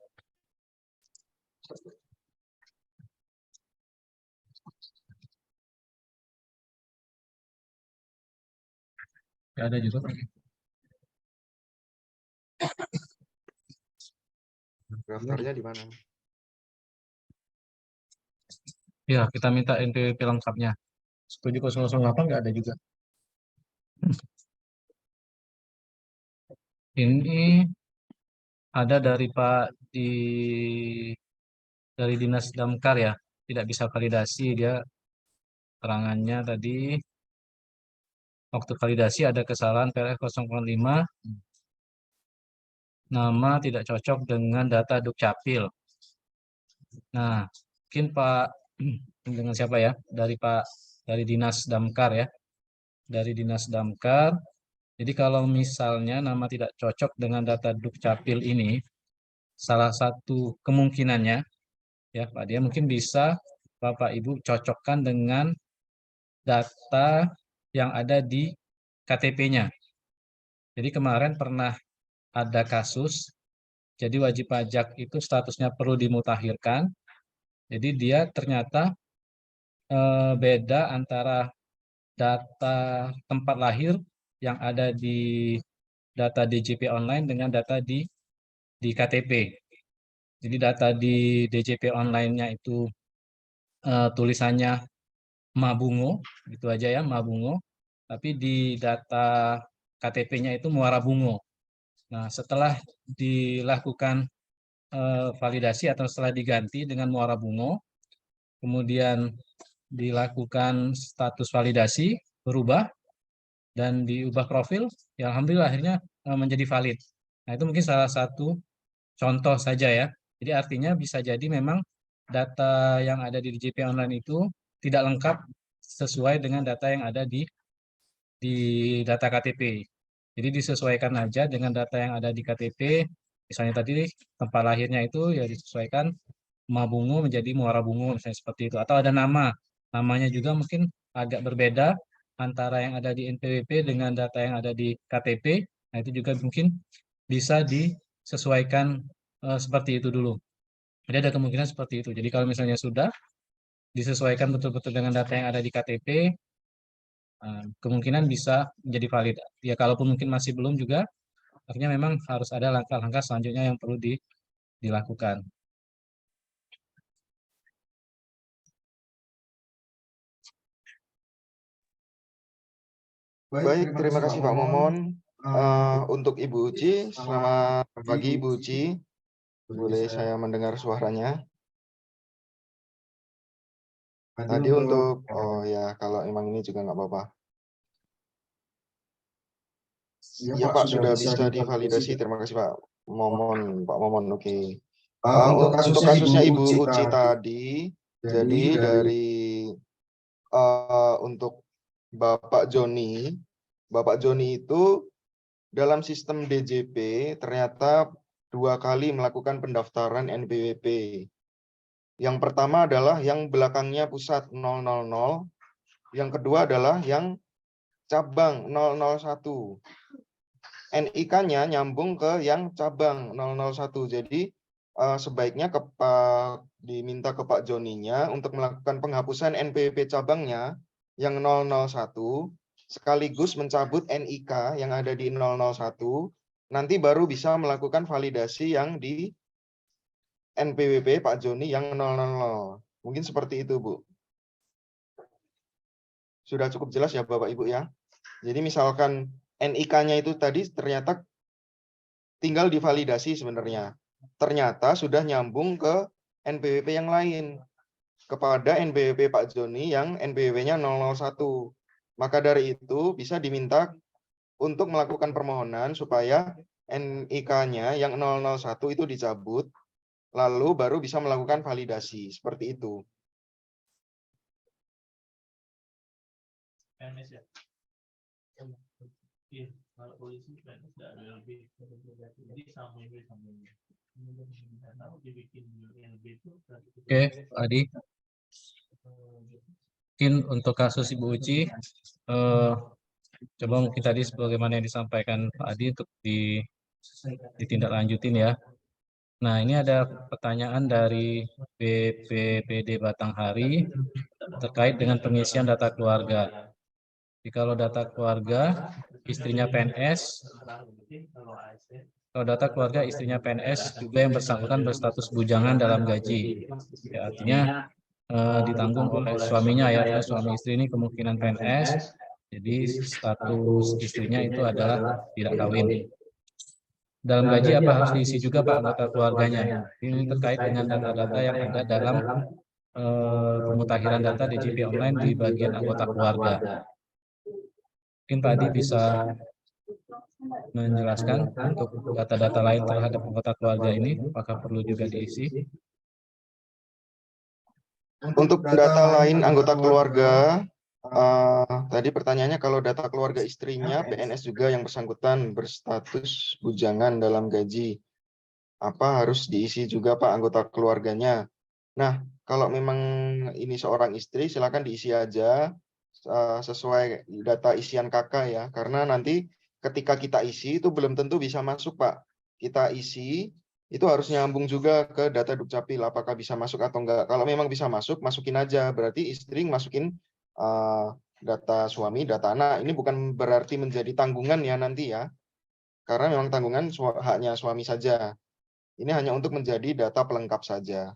Ya, ada juga. Daftarnya di mana? Ya, kita minta NPWP lengkapnya. 7008 nggak ada juga. Ini ada dari dari Dinas Damkar ya, tidak bisa validasi dia keterangannya tadi. Waktu validasi ada kesalahan PRF 005, nama tidak cocok dengan data Dukcapil. Nah, mungkin Pak dengan siapa ya? Dari Dinas Damkar ya. Dari Dinas Damkar. Jadi kalau misalnya nama tidak cocok dengan data Dukcapil ini, salah satu kemungkinannya ya Pak, dia mungkin bisa Bapak Ibu cocokkan dengan data yang ada di KTP-nya. Jadi kemarin pernah ada kasus, jadi wajib pajak itu statusnya perlu dimutakhirkan. Jadi dia ternyata beda antara data tempat lahir yang ada di data DJP online dengan data di KTP. Jadi data di DJP online-nya itu tulisannya Mabungo, gitu aja ya, Mabungo. Tapi di data KTP-nya itu Muara Bungo. Nah, setelah dilakukan validasi atau setelah diganti dengan Muara Bungo, kemudian dilakukan status validasi, berubah, dan diubah profil, ya alhamdulillah akhirnya menjadi valid. Nah, itu mungkin salah satu contoh saja ya. Jadi artinya bisa jadi memang data yang ada di DJP online itu tidak lengkap sesuai dengan data yang ada di data KTP. Jadi disesuaikan aja dengan data yang ada di KTP. Misalnya tadi tempat lahirnya itu ya disesuaikan Mabungo menjadi Muara Bungo, misalnya seperti itu. Atau ada nama, namanya juga mungkin agak berbeda antara yang ada di NPWP dengan data yang ada di KTP. Nah, itu juga mungkin bisa disesuaikan seperti itu dulu. Jadi ada kemungkinan seperti itu. Jadi kalau misalnya sudah disesuaikan betul-betul dengan data yang ada di KTP, kemungkinan bisa menjadi valid. Ya kalaupun mungkin masih belum juga, artinya memang harus ada langkah-langkah selanjutnya yang perlu dilakukan. Baik, terima kasih Pak Momon. Untuk Ibu Uci, selamat pagi Ibu Uci. Boleh saya mendengar suaranya? Tadi untuk, oh ya, kalau emang ini juga nggak apa-apa. Iya Pak, sudah bisa divalidasi. Terima kasih Pak Momon. Pak Momon, oke. Untuk kasusnya Ibu Uci tadi, jadi dari untuk Bapak Joni itu dalam sistem DJP ternyata 2 kali melakukan pendaftaran NPWP. Yang pertama adalah yang belakangnya pusat 000, yang kedua adalah yang cabang 001. NIK-nya nyambung ke yang cabang 001. Jadi sebaiknya diminta ke Pak Joninya untuk melakukan penghapusan NPWP cabangnya yang 001 sekaligus mencabut NIK yang ada di 001, nanti baru bisa melakukan validasi yang di NPWP Pak Joni yang 000. Mungkin seperti itu, Bu. Sudah cukup jelas ya Bapak Ibu ya. Jadi misalkan NIK-nya itu tadi ternyata tinggal divalidasi sebenarnya. Ternyata sudah nyambung ke NPWP yang lain. Kepada NPWP Pak Joni yang NPWP-nya 001. Maka dari itu bisa diminta untuk melakukan permohonan supaya NIK-nya yang 001 itu dicabut, lalu baru bisa melakukan validasi. Seperti itu. Oke, Pak Adi. Mungkin untuk kasus Ibu Uci, coba mungkin tadi sebagaimana yang disampaikan Pak Adi untuk ditindaklanjutin ya. Nah, ini ada pertanyaan dari BPPD Batanghari terkait dengan pengisian data keluarga. Jadi kalau data keluarga istrinya PNS, kalau data keluarga istrinya PNS juga yang bersangkutan berstatus bujangan dalam gaji. Ya, artinya ditanggung oleh suaminya ya, artinya suami istri ini kemungkinan PNS, jadi status istrinya itu adalah tidak kawin. Dalam gaji apa harus diisi juga Pak anggota keluarganya? Ini terkait dengan data-data yang ada dalam pemutakhiran data DJP online di bagian anggota keluarga. Mungkin Pak Adi bisa menjelaskan untuk data-data lain terhadap anggota keluarga ini, apakah perlu juga diisi? Untuk data lain anggota keluarga, tadi pertanyaannya kalau data keluarga istrinya PNS juga yang bersangkutan berstatus bujangan dalam gaji, apa harus diisi juga Pak anggota keluarganya? Nah, kalau memang ini seorang istri, silakan diisi aja sesuai data isian KK ya, karena nanti ketika kita isi itu belum tentu bisa masuk Pak. Kita isi itu harus nyambung juga ke data Dukcapil, apakah bisa masuk atau enggak. Kalau memang bisa masuk, masukin aja. Berarti istri masukin data suami, data anak. Ini bukan berarti menjadi tanggungan ya nanti ya. Karena memang tanggungan haknya suami saja. Ini hanya untuk menjadi data pelengkap saja.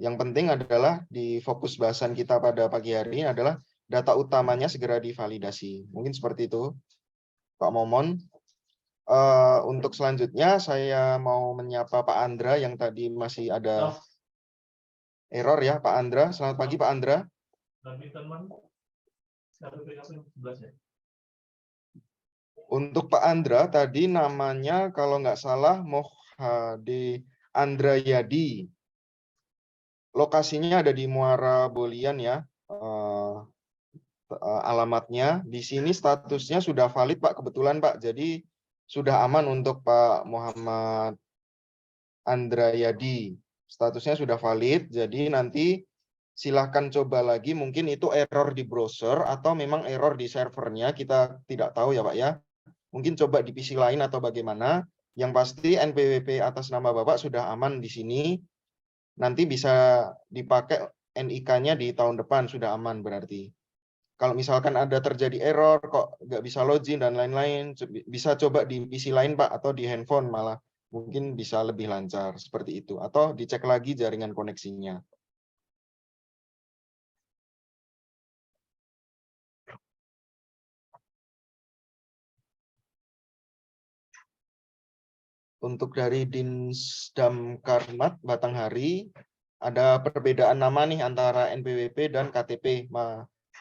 Yang penting adalah di fokus bahasan kita pada pagi hari ini adalah data utamanya segera divalidasi. Mungkin seperti itu, Pak Momon. Untuk selanjutnya saya mau menyapa Pak Andra yang tadi masih ada error ya, Pak Andra. Selamat pagi Pak Andra. Untuk Pak Andra tadi namanya kalau nggak salah Mohade Andrayadi. Lokasinya ada di Muara Bolian ya. Alamatnya di sini statusnya sudah valid Pak, kebetulan Pak. Jadi sudah aman untuk Pak Muhammad Andrayadi. Statusnya sudah valid. Jadi nanti silahkan coba lagi, mungkin itu error di browser atau memang error di servernya, kita tidak tahu ya Pak ya. Mungkin coba di PC lain atau bagaimana. Yang pasti NPWP atas nama Bapak sudah aman di sini. Nanti bisa dipakai NIK-nya di tahun depan, sudah aman berarti. Kalau misalkan ada terjadi error, kok nggak bisa login dan lain-lain, bisa coba di PC lain Pak, atau di handphone malah. Mungkin bisa lebih lancar, seperti itu. Atau dicek lagi jaringan koneksinya. Untuk dari Dinsdam Karmat Batanghari, ada perbedaan nama nih antara NPWP dan KTP.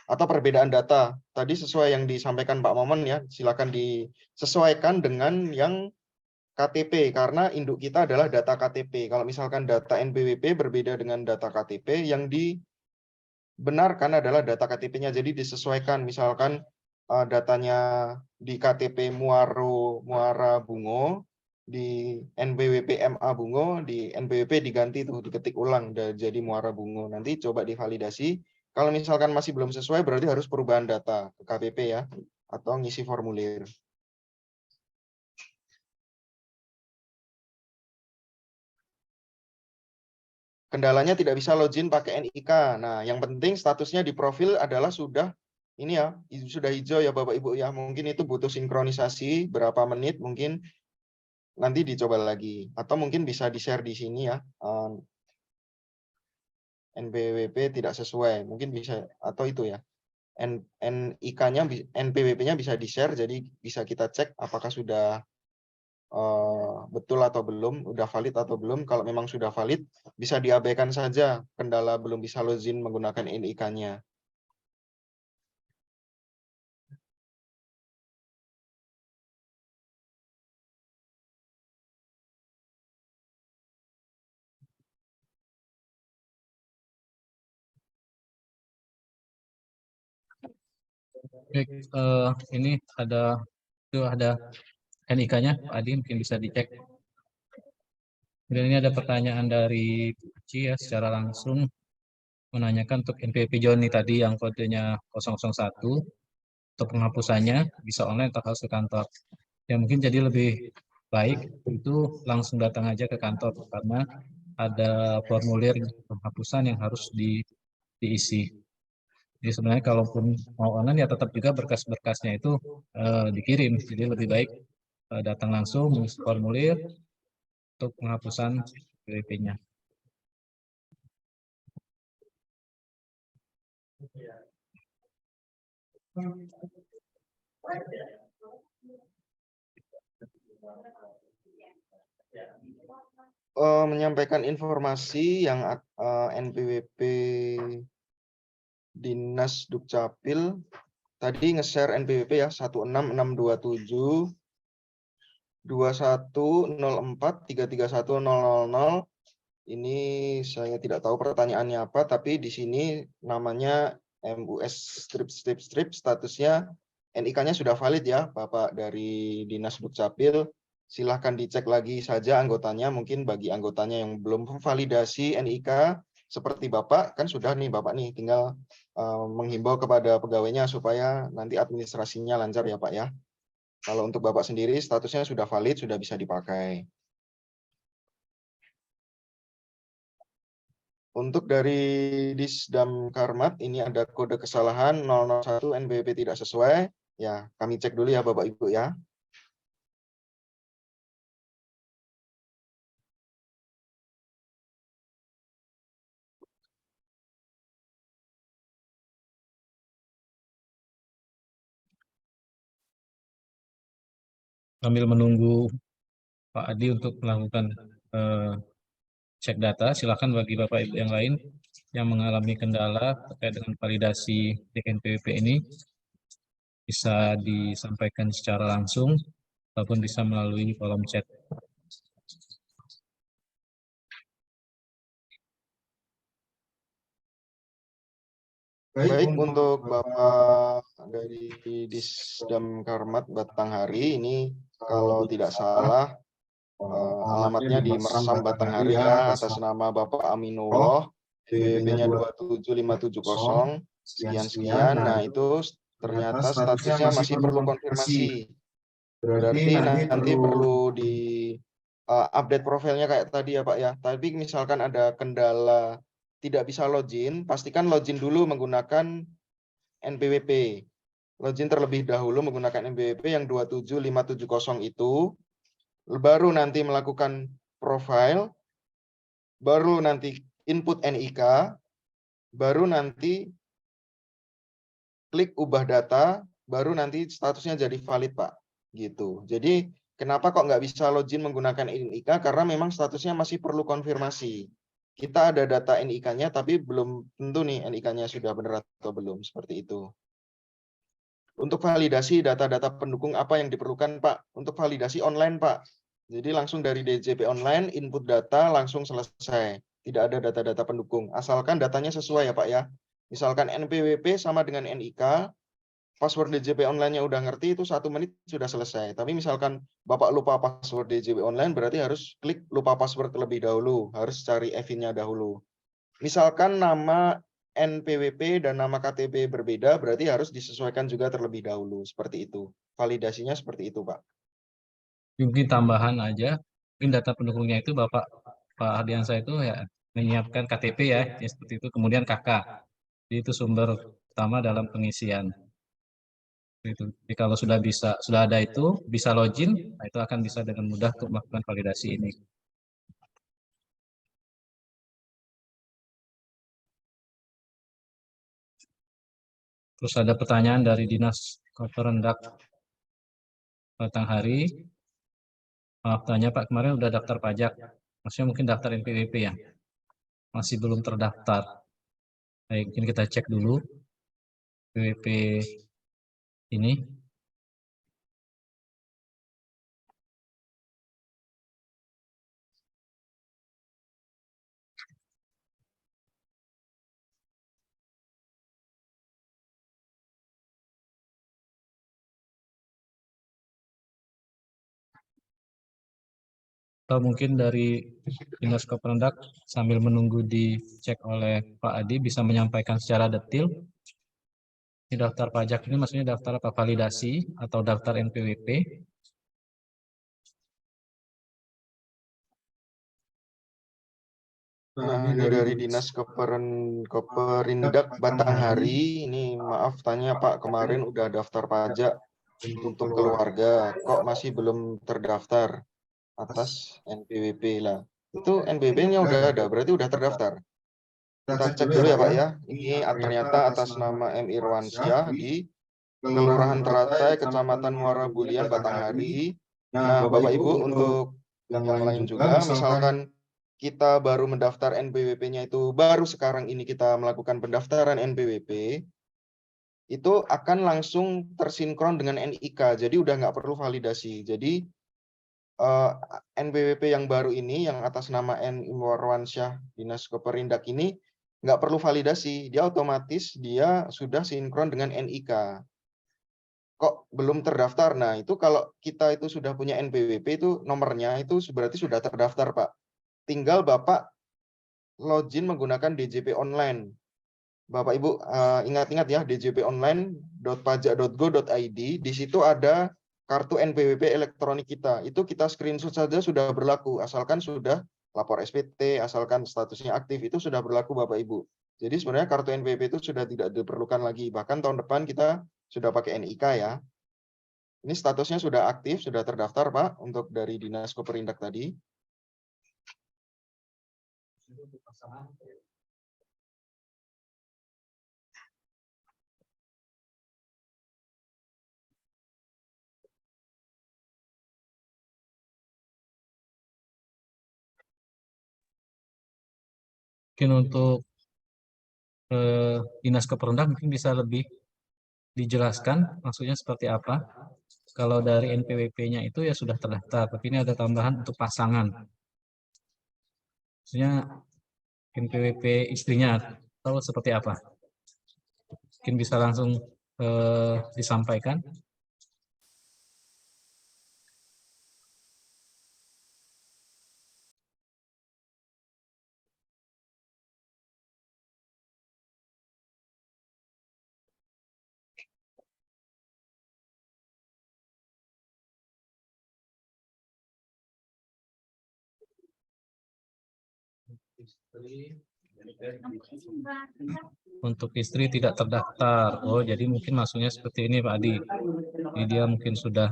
Atau perbedaan data. Tadi sesuai yang disampaikan Pak Momon ya, silakan disesuaikan dengan yang KTP, karena induk kita adalah data KTP. Kalau misalkan data NPWP berbeda dengan data KTP, yang dibenarkan adalah data KTP-nya. Jadi disesuaikan, misalkan datanya di KTP Muara Bungo, di NPWP MA Bungo, di NPWP diganti tuh, diketik ulang jadi Muara Bungo. Nanti coba divalidasi. Kalau misalkan masih belum sesuai, berarti harus perubahan data ke KPP ya, atau ngisi formulir. Kendalanya tidak bisa login pakai NIK. Nah, yang penting statusnya di profil adalah sudah ini ya, sudah hijau ya Bapak Ibu ya. Mungkin itu butuh sinkronisasi berapa menit, mungkin nanti dicoba lagi. Atau mungkin bisa di-share di sini ya. NPWP tidak sesuai, mungkin bisa, atau itu ya. NIK-nya, NPWP-nya bisa di-share, jadi bisa kita cek apakah sudah betul atau belum, udah valid atau belum. Kalau memang sudah valid, bisa diabaikan saja kendala belum bisa login menggunakan NIK-nya. Baik, ini ada NIK-nya, Pak Adi mungkin bisa dicek. Kemudian ini ada pertanyaan dari Puci ya, secara langsung menanyakan untuk NPWP Joni tadi yang kodenya 001, untuk penghapusannya bisa online atau harus ke kantor. Ya mungkin jadi lebih baik itu langsung datang aja ke kantor, karena ada formulir penghapusan yang harus diisi. Jadi sebenarnya kalaupun mau online ya tetap juga berkas-berkasnya itu dikirim. Jadi lebih baik datang langsung mengisi formulir untuk penghapusan PWP-nya. Menyampaikan informasi yang NPWP Dinas Dukcapil tadi nge-share NPWP ya 16627 2104 331000. Ini saya tidak tahu pertanyaannya apa, tapi di sini namanya MUS strip statusnya NIK-nya sudah valid ya Bapak dari Dinas Dukcapil. Silahkan dicek lagi saja anggotanya, mungkin bagi anggotanya yang belum validasi NIK seperti Bapak, kan sudah nih Bapak nih, tinggal menghimbau kepada pegawainya supaya nanti administrasinya lancar ya Pak ya. Kalau untuk Bapak sendiri statusnya sudah valid, sudah bisa dipakai. Untuk dari Disdam Karmat, ini ada kode kesalahan 001 NPWP tidak sesuai. Ya, kami cek dulu ya Bapak Ibu ya. Sambil menunggu Pak Adi untuk melakukan cek data, silakan bagi Bapak Ibu yang lain yang mengalami kendala terkait dengan validasi NPWP ini bisa disampaikan secara langsung ataupun bisa melalui kolom chat. Baik, untuk Bapak dari Disdam Karmat Batanghari, ini kalau tidak salah alamatnya di Mersam Batanghari ya, atas nama Bapak Aminullah, NPWP-nya 27570, sekian-sekian. Nah, itu ternyata statusnya masih perlu konfirmasi. Berarti nanti perlu di update profilnya kayak tadi ya Pak ya. Tapi misalkan ada kendala tidak bisa login, pastikan login dulu menggunakan NPWP. Login terlebih dahulu menggunakan NPWP yang 27570 itu, baru nanti melakukan profile, baru nanti input NIK, baru nanti klik ubah data, baru nanti statusnya jadi valid Pak. Gitu. Jadi kenapa kok nggak bisa login menggunakan NIK? Karena memang statusnya masih perlu konfirmasi. Kita ada data NIK-nya, tapi belum tentu nih NIK-nya sudah benar atau belum, seperti itu. Untuk validasi data-data pendukung apa yang diperlukan, Pak? Untuk validasi online, Pak. Jadi langsung dari DJP online, input data langsung selesai. Tidak ada data-data pendukung. Asalkan datanya sesuai ya, Pak ya. Misalkan NPWP sama dengan NIK, password DJP online-nya udah ngerti, itu 1 menit sudah selesai. Tapi misalkan Bapak lupa password DJP online, berarti harus klik lupa password terlebih dahulu. Harus cari EVIN-nya dahulu. Misalkan nama NPWP dan nama KTP berbeda, berarti harus disesuaikan juga terlebih dahulu. Seperti itu. Validasinya seperti itu, Pak. Mungkin tambahan aja, mungkin data pendukungnya itu Pak Ardiansa itu ya menyiapkan KTP ya seperti itu, kemudian KK. Jadi itu sumber utama dalam pengisian. Itu. Jadi kalau sudah ada itu, bisa login, nah itu akan bisa dengan mudah untuk melakukan validasi ini. Terus ada pertanyaan dari Dinas Koperendak Batanghari. Maaf tanya Pak, kemarin udah daftar pajak, maksudnya mungkin daftar NPWP ya, masih belum terdaftar. Baik, mungkin kita cek dulu NPWP ini. Atau mungkin dari Dinas Koperendak sambil menunggu dicek oleh Pak Adi bisa menyampaikan secara detail. Ini daftar pajak ini maksudnya daftar apa, validasi atau daftar NPWP. Nah, ini dari Dinas Koperindak Batanghari. Ini maaf tanya Pak, kemarin udah daftar pajak untuk keluarga, kok masih belum terdaftar atas NPWP lah. Itu NPWP-nya udah ada, berarti udah terdaftar. Kita cek dulu ya Pak ya. Ini ternyata atas nama M. Irwansyah di Kelurahan Teratai, Kecamatan Muara Bulian, Batanghari. Nah, Bapak Ibu, untuk yang lain juga, misalkan kita baru mendaftar NPWP-nya itu baru sekarang ini kita melakukan pendaftaran NPWP, itu akan langsung tersinkron dengan NIK. Jadi udah nggak perlu validasi. Jadi NPWP yang baru ini, yang atas nama N. Irwansyah Dinas Koperindak ini, nggak perlu validasi. Dia otomatis dia sudah sinkron dengan NIK. Kok belum terdaftar? Nah, itu kalau kita itu sudah punya NPWP itu nomornya itu berarti sudah terdaftar, Pak. Tinggal Bapak login menggunakan DJP online. Bapak Ibu ingat-ingat ya, djponline.pajak.go.id, di situ ada kartu NPWP elektronik kita. Itu kita screenshot saja sudah berlaku, asalkan sudah lapor SPT, asalkan statusnya aktif, itu sudah berlaku Bapak Ibu. Jadi sebenarnya kartu NPWP itu sudah tidak diperlukan lagi. Bahkan tahun depan kita sudah pakai NIK ya. Ini statusnya sudah aktif, sudah terdaftar Pak, untuk dari Dinas Koperindak tadi. Mungkin untuk Dinas Koperindak mungkin bisa lebih dijelaskan maksudnya seperti apa. Kalau dari NPWP-nya itu ya sudah terdaftar, tapi ini ada tambahan untuk pasangan. Maksudnya NPWP istrinya tahu seperti apa. Mungkin bisa langsung disampaikan. Untuk istri tidak terdaftar. Oh, jadi mungkin maksudnya seperti ini Pak Adi. Jadi dia mungkin sudah.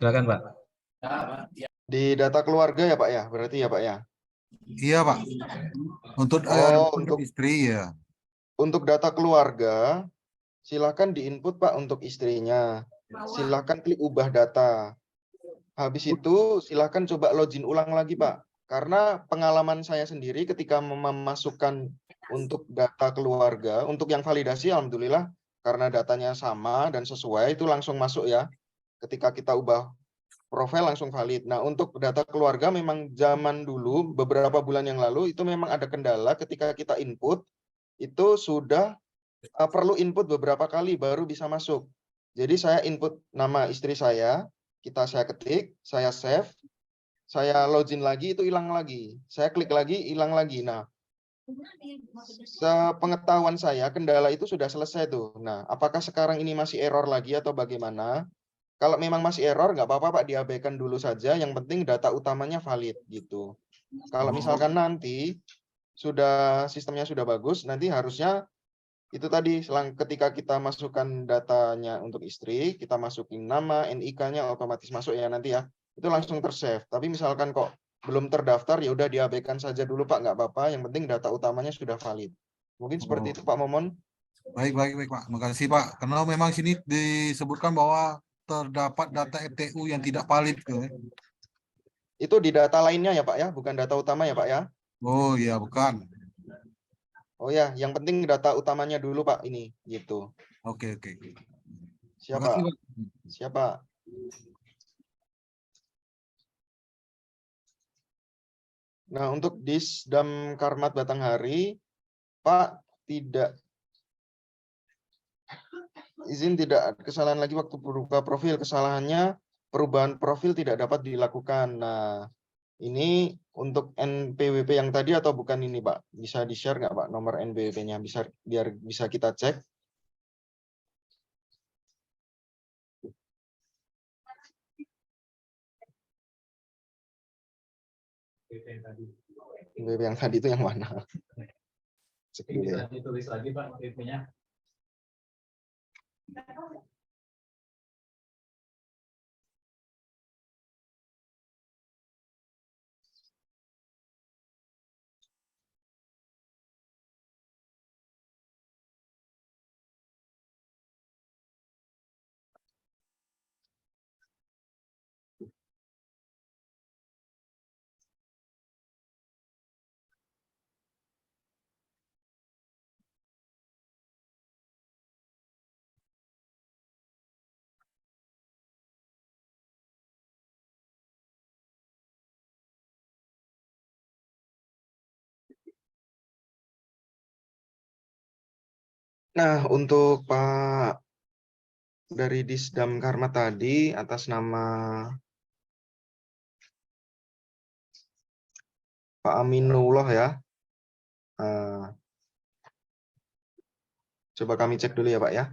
Silakan Pak. Di data keluarga ya Pak ya, berarti ya Pak ya. Iya Pak. Untuk untuk istri ya. Untuk data keluarga, silakan diinput Pak untuk istrinya. Silakan klik ubah data. Habis itu silakan coba login ulang lagi Pak. Karena pengalaman saya sendiri ketika memasukkan untuk data keluarga, untuk yang validasi alhamdulillah karena datanya sama dan sesuai itu langsung masuk ya. Ketika kita ubah profil langsung valid. Nah, untuk data keluarga memang zaman dulu beberapa bulan yang lalu itu memang ada kendala ketika kita input itu sudah perlu input beberapa kali baru bisa masuk. Jadi saya input nama istri saya ketik, saya save, saya login lagi itu hilang lagi. Saya klik lagi hilang lagi. Nah, sepengetahuan saya kendala itu sudah selesai tuh. Nah, apakah sekarang ini masih error lagi atau bagaimana? Kalau memang masih error nggak apa-apa Pak, diabaikan dulu saja. Yang penting data utamanya valid gitu. Kalau misalkan nanti sistemnya sudah bagus, nanti harusnya itu tadi ketika kita masukkan datanya untuk istri, kita masukin nama, NIK-nya otomatis masuk ya nanti ya. Itu langsung tersave. Tapi misalkan kok belum terdaftar, ya udah diabaikan saja dulu Pak, nggak apa-apa. Yang penting data utamanya sudah valid. Mungkin seperti itu Pak Momon. Baik Pak. Makasih Pak. Karena memang sini disebutkan bahwa terdapat data FTU yang tidak valid. Itu di data lainnya ya Pak ya, bukan data utama ya Pak ya. Oh iya, bukan. Oh ya, yang penting data utamanya dulu Pak ini, gitu. Oke. Siapa? Makasih, Pak. Siapa? Nah, untuk Disdam Karmat Batanghari, Pak izin tidak kesalahan lagi waktu berubah profil. Kesalahannya perubahan profil tidak dapat dilakukan. Nah, ini untuk NPWP yang tadi atau bukan ini Pak? Bisa di-share nggak Pak nomor NPWP-nya? Biar bisa kita cek. NPWP yang tadi itu yang mana? Cek dulu ya. Ditulis lagi Pak NPWP-nya. Nah, untuk Pak dari Disdam Karma tadi atas nama Pak Aminullah ya. Coba kami cek dulu ya Pak ya.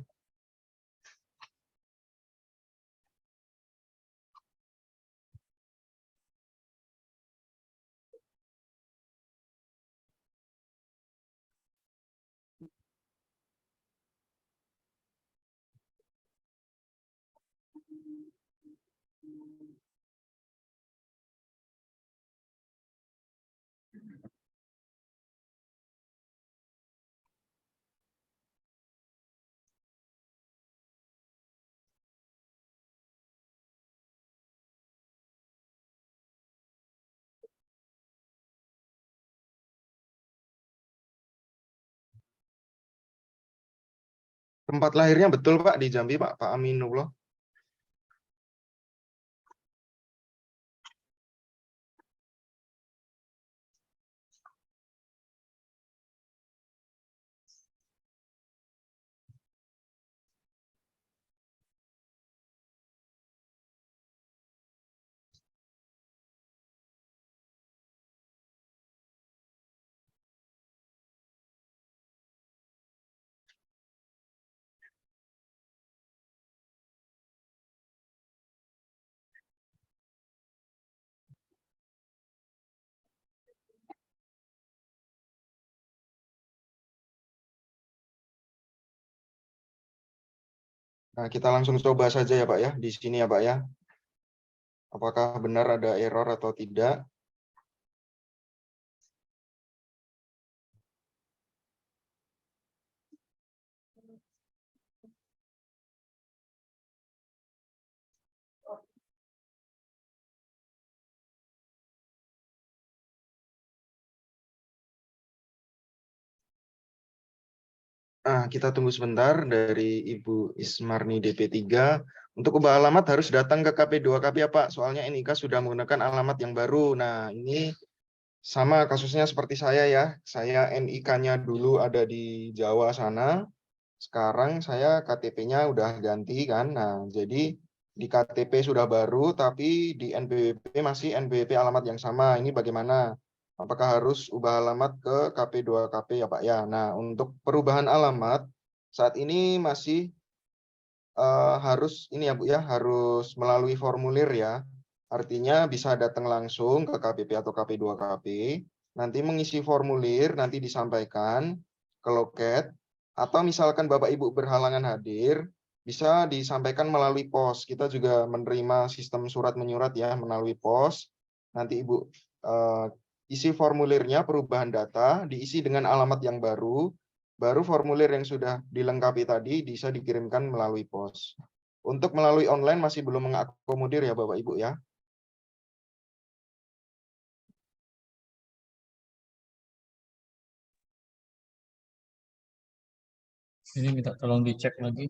Tempat lahirnya betul Pak di Jambi Pak, Pak Aminullah. Nah, kita langsung coba saja ya Pak ya, di sini ya Pak ya. Apakah benar ada error atau tidak? Nah, kita tunggu sebentar dari Ibu Ismarni DP3. Untuk ubah alamat harus datang ke KP2KP ya Pak, soalnya NIK sudah menggunakan alamat yang baru. Nah, ini sama kasusnya seperti saya ya. Saya NIK-nya dulu ada di Jawa sana. Sekarang saya KTP-nya udah ganti kan. Nah, jadi di KTP sudah baru, tapi di NPWP masih NPWP alamat yang sama. Ini bagaimana? Apakah harus ubah alamat ke KP2KP ya Pak ya? Nah, untuk perubahan alamat saat ini masih harus ini ya Bu ya, harus melalui formulir ya. Artinya bisa datang langsung ke KPP atau KP2KP, nanti mengisi formulir, nanti disampaikan ke loket, atau misalkan Bapak Ibu berhalangan hadir, bisa disampaikan melalui pos. Kita juga menerima sistem surat menyurat ya melalui pos. Nanti Ibu isi formulirnya perubahan data, diisi dengan alamat yang baru formulir yang sudah dilengkapi tadi bisa dikirimkan melalui pos. Untuk melalui online masih belum mengakomodir ya Bapak Ibu ya. Ini minta tolong dicek lagi.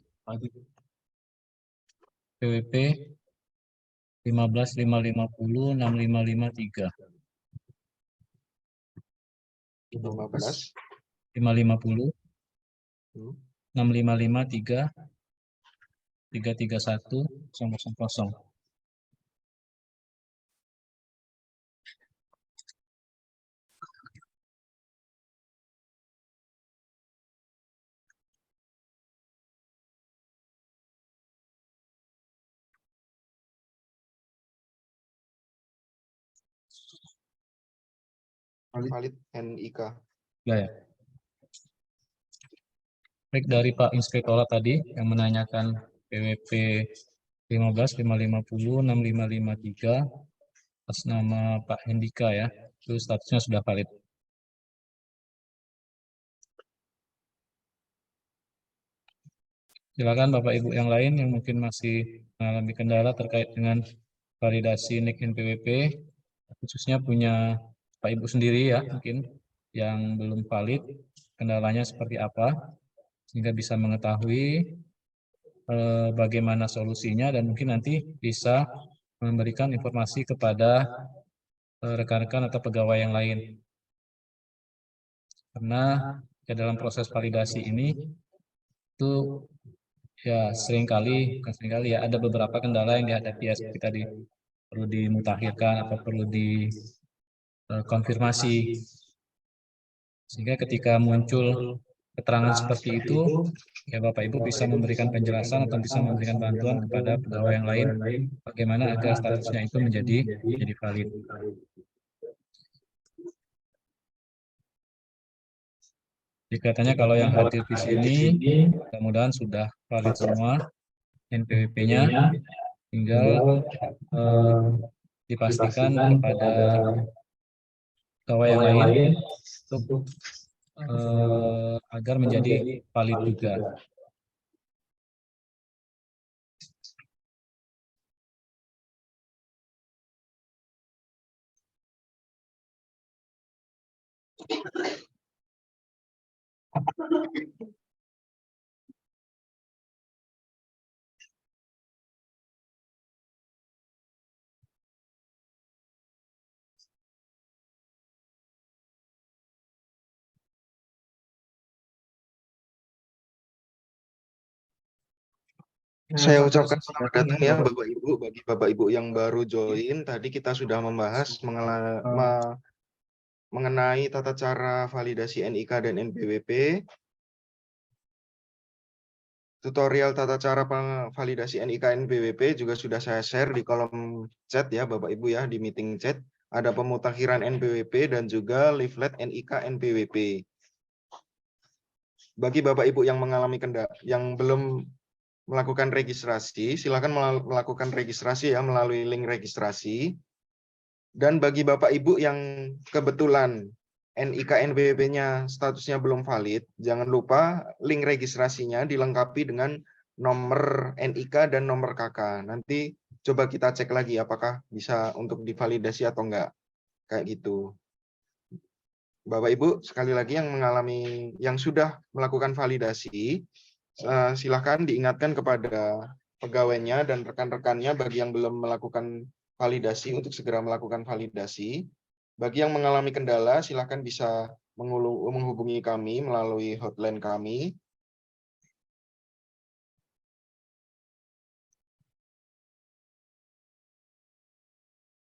PWP 15.550 6553. 15. 550 6553 331 000. Valid NIK. Ya. Baik, dari Pak Inspektorat tadi yang menanyakan PWP 15.550 6553 atas nama Pak Hendika ya, itu statusnya sudah valid. Silakan Bapak Ibu yang lain yang mungkin masih mengalami kendala terkait dengan validasi NIK NPWP, khususnya punya Pak Ibu sendiri ya, mungkin yang belum valid, kendalanya seperti apa, sehingga bisa mengetahui bagaimana solusinya dan mungkin nanti bisa memberikan informasi kepada rekan-rekan atau pegawai yang lain. Karena ya, dalam proses validasi ini itu ya bukan seringkali ya, ada beberapa kendala yang dihadapi ya, seperti tadi perlu dimutakhirkan atau perlu dikonfirmasi. Sehingga ketika muncul keterangan seperti itu, ya Bapak Ibu bisa memberikan penjelasan atau bisa memberikan bantuan kepada pegawai yang lain bagaimana agar statusnya itu menjadi valid. Jadi katanya kalau yang hadir di sini mudah-mudahan sudah valid semua NPWP-nya. tinggal dipastikan kepada pegawai yang lain untuk agar menjadi valid juga. Saya ucapkan selamat datang ya Bapak Ibu. Bagi Bapak Ibu yang baru join, tadi kita sudah membahas mengenai tata cara validasi NIK dan NPWP. Tutorial tata cara validasi NIK NPWP juga sudah saya share di kolom chat ya Bapak Ibu ya, di meeting chat. Ada pemutakhiran NPWP dan juga leaflet NIK NPWP. Bagi Bapak Ibu yang mengalami yang belum melakukan registrasi, silakan melakukan registrasi ya melalui link registrasi. Dan bagi Bapak Ibu yang kebetulan NIK NPWP-nya statusnya belum valid, jangan lupa link registrasinya dilengkapi dengan nomor NIK dan nomor KK. Nanti coba kita cek lagi apakah bisa untuk divalidasi atau enggak. Kayak gitu. Bapak Ibu, sekali lagi yang sudah melakukan validasi, silakan diingatkan kepada pegawainya dan rekan-rekannya bagi yang belum melakukan validasi untuk segera melakukan validasi. Bagi yang mengalami kendala, silakan bisa menghubungi kami melalui hotline kami.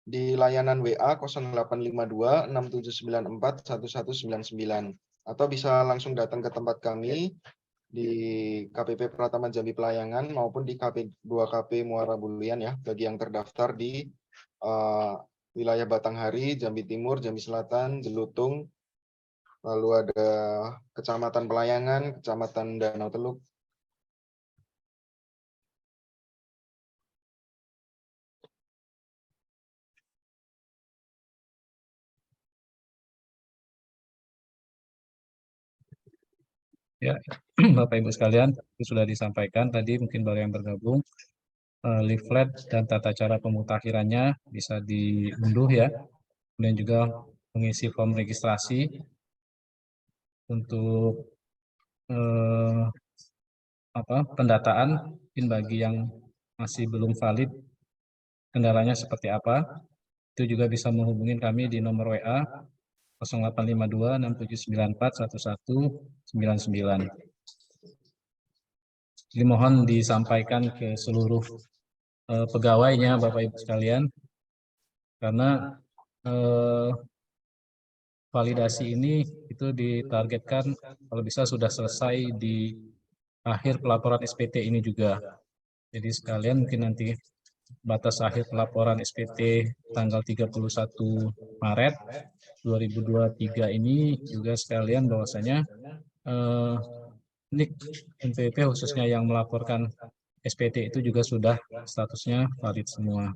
Di layanan WA 0852 6794 1199 atau bisa langsung datang ke tempat kami di KPP Pratama Jambi Pelayangan maupun di KP2KP Muara Bulian ya, bagi yang terdaftar di wilayah Batanghari, Jambi Timur, Jambi Selatan, Jelutung, lalu ada Kecamatan Pelayangan, Kecamatan Danau Teluk. Ya, Bapak Ibu sekalian, itu sudah disampaikan tadi, mungkin baru yang bergabung. Leaflet dan tata cara pemutakhirannya bisa diunduh ya, kemudian juga mengisi form registrasi untuk pendataan. Mungkin bagi yang masih belum valid kendalanya seperti apa, itu juga bisa menghubungi kami di nomor WA 0852 6794 1199. Jadi mohon disampaikan ke seluruh pegawainya Bapak Ibu sekalian, karena validasi ini itu ditargetkan kalau bisa sudah selesai di akhir pelaporan SPT ini juga. Jadi sekalian mungkin nanti batas akhir pelaporan SPT tanggal 31 Maret 2023 ini juga sekalian bahwasanya NIK NPWP khususnya yang melaporkan SPT itu juga sudah statusnya valid semua.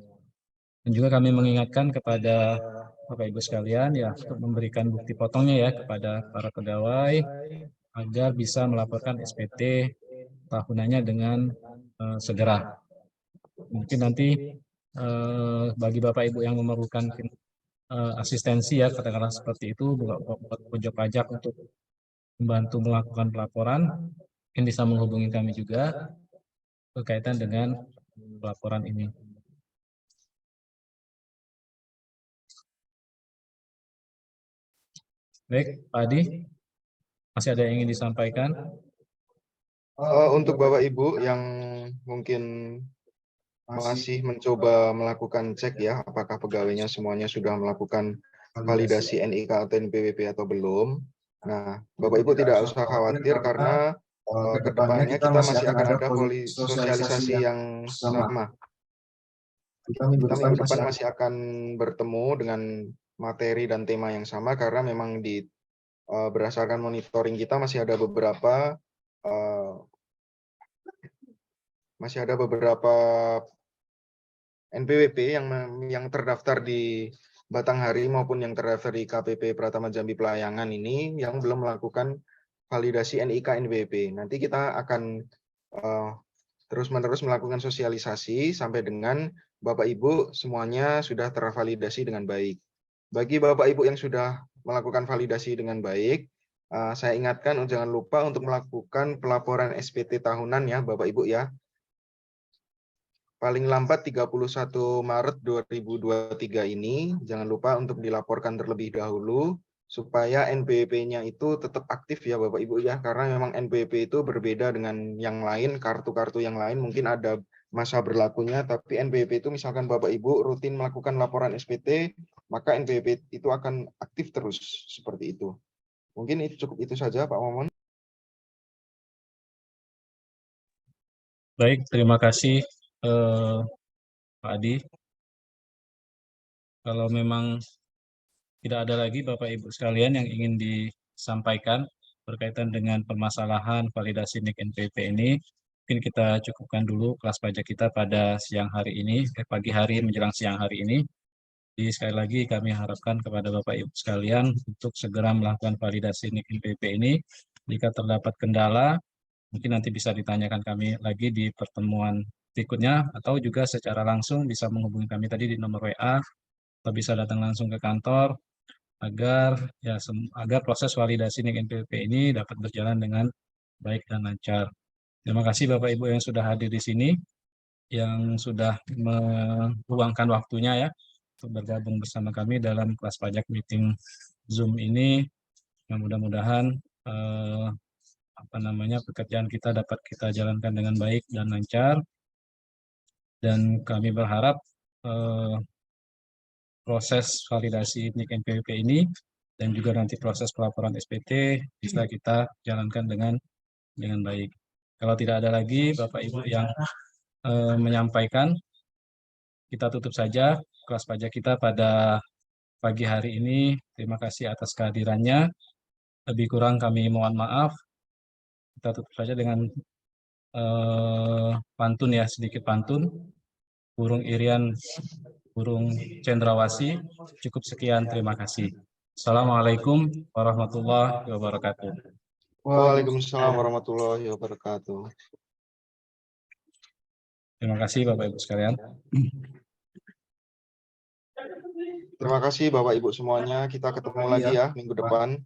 Dan juga kami mengingatkan kepada Bapak Ibu sekalian ya untuk memberikan bukti potongnya ya kepada para pegawai agar bisa melaporkan SPT tahunannya dengan segera. Mungkin nanti bagi Bapak Ibu yang memerlukan asistensi ya katakanlah seperti itu, pojok pajak untuk membantu melakukan pelaporan, mungkin bisa menghubungi kami juga berkaitan dengan pelaporan ini. Baik, Pak Adi, masih ada yang ingin disampaikan? Untuk Bapak Ibu yang mungkin masih mencoba melakukan cek ya, apakah pegawainya semuanya sudah melakukan validasi NIK atau NPWP atau belum. Nah, Bapak Ibu tidak usah khawatir karena kedepannya kita masih akan ada sosialisasi yang sama. Kita minggu depan masih akan bertemu dengan materi dan tema yang sama karena memang berdasarkan monitoring kita masih ada beberapa NPWP yang terdaftar di Batanghari maupun yang terdaftar di KPP Pratama Jambi Pelayangan ini yang belum melakukan validasi NIK NPWP. Nanti kita akan terus-menerus melakukan sosialisasi sampai dengan Bapak Ibu semuanya sudah tervalidasi dengan baik. Bagi Bapak Ibu yang sudah melakukan validasi dengan baik, saya ingatkan jangan lupa untuk melakukan pelaporan SPT tahunan ya Bapak Ibu ya. Paling lambat 31 Maret 2023 ini, jangan lupa untuk dilaporkan terlebih dahulu, supaya NPWP-nya itu tetap aktif ya Bapak Ibu ya, karena memang NPWP itu berbeda dengan yang lain, kartu-kartu yang lain mungkin ada masa berlakunya, tapi NPWP itu misalkan Bapak Ibu rutin melakukan laporan SPT, maka NPWP itu akan aktif terus, seperti itu. Mungkin cukup itu saja Pak Momon. Baik, terima kasih Pak Adi. Kalau memang tidak ada lagi Bapak Ibu sekalian yang ingin disampaikan berkaitan dengan permasalahan validasi NIK NPWP ini, mungkin kita cukupkan dulu kelas pajak kita pada siang hari ini, pagi hari menjelang siang hari ini. Jadi sekali lagi kami harapkan kepada Bapak Ibu sekalian untuk segera melakukan validasi NIK NPWP ini. Jika terdapat kendala, mungkin nanti bisa ditanyakan kami lagi di pertemuan berikutnya, atau juga secara langsung bisa menghubungi kami tadi di nomor WA, atau bisa datang langsung ke kantor agar proses validasi NIK NPWP ini dapat berjalan dengan baik dan lancar. Terima kasih Bapak Ibu yang sudah hadir di sini, yang sudah meluangkan waktunya ya untuk bergabung bersama kami dalam kelas pajak meeting Zoom ini. Yang mudah-mudahan pekerjaan kita dapat kita jalankan dengan baik dan lancar, dan kami berharap proses validasi NIK NPWP ini dan juga nanti proses pelaporan SPT bisa kita jalankan dengan baik. Kalau tidak ada lagi Bapak Ibu yang menyampaikan, kita tutup saja kelas pajak kita pada pagi hari ini. Terima kasih atas kehadirannya. Lebih kurang kami mohon maaf. Kita tutup saja dengan pantun ya, sedikit pantun. Burung Irian, burung cendrawasih. Cukup sekian, terima kasih. Assalamualaikum warahmatullahi wabarakatuh. Waalaikumsalam warahmatullahi wabarakatuh. Terima kasih Bapak Ibu sekalian. Terima kasih Bapak Ibu semuanya. Kita ketemu lagi ya minggu depan.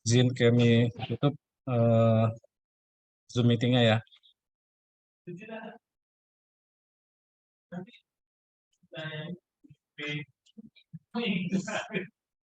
Izin kami tutup Zoom meetingnya ya.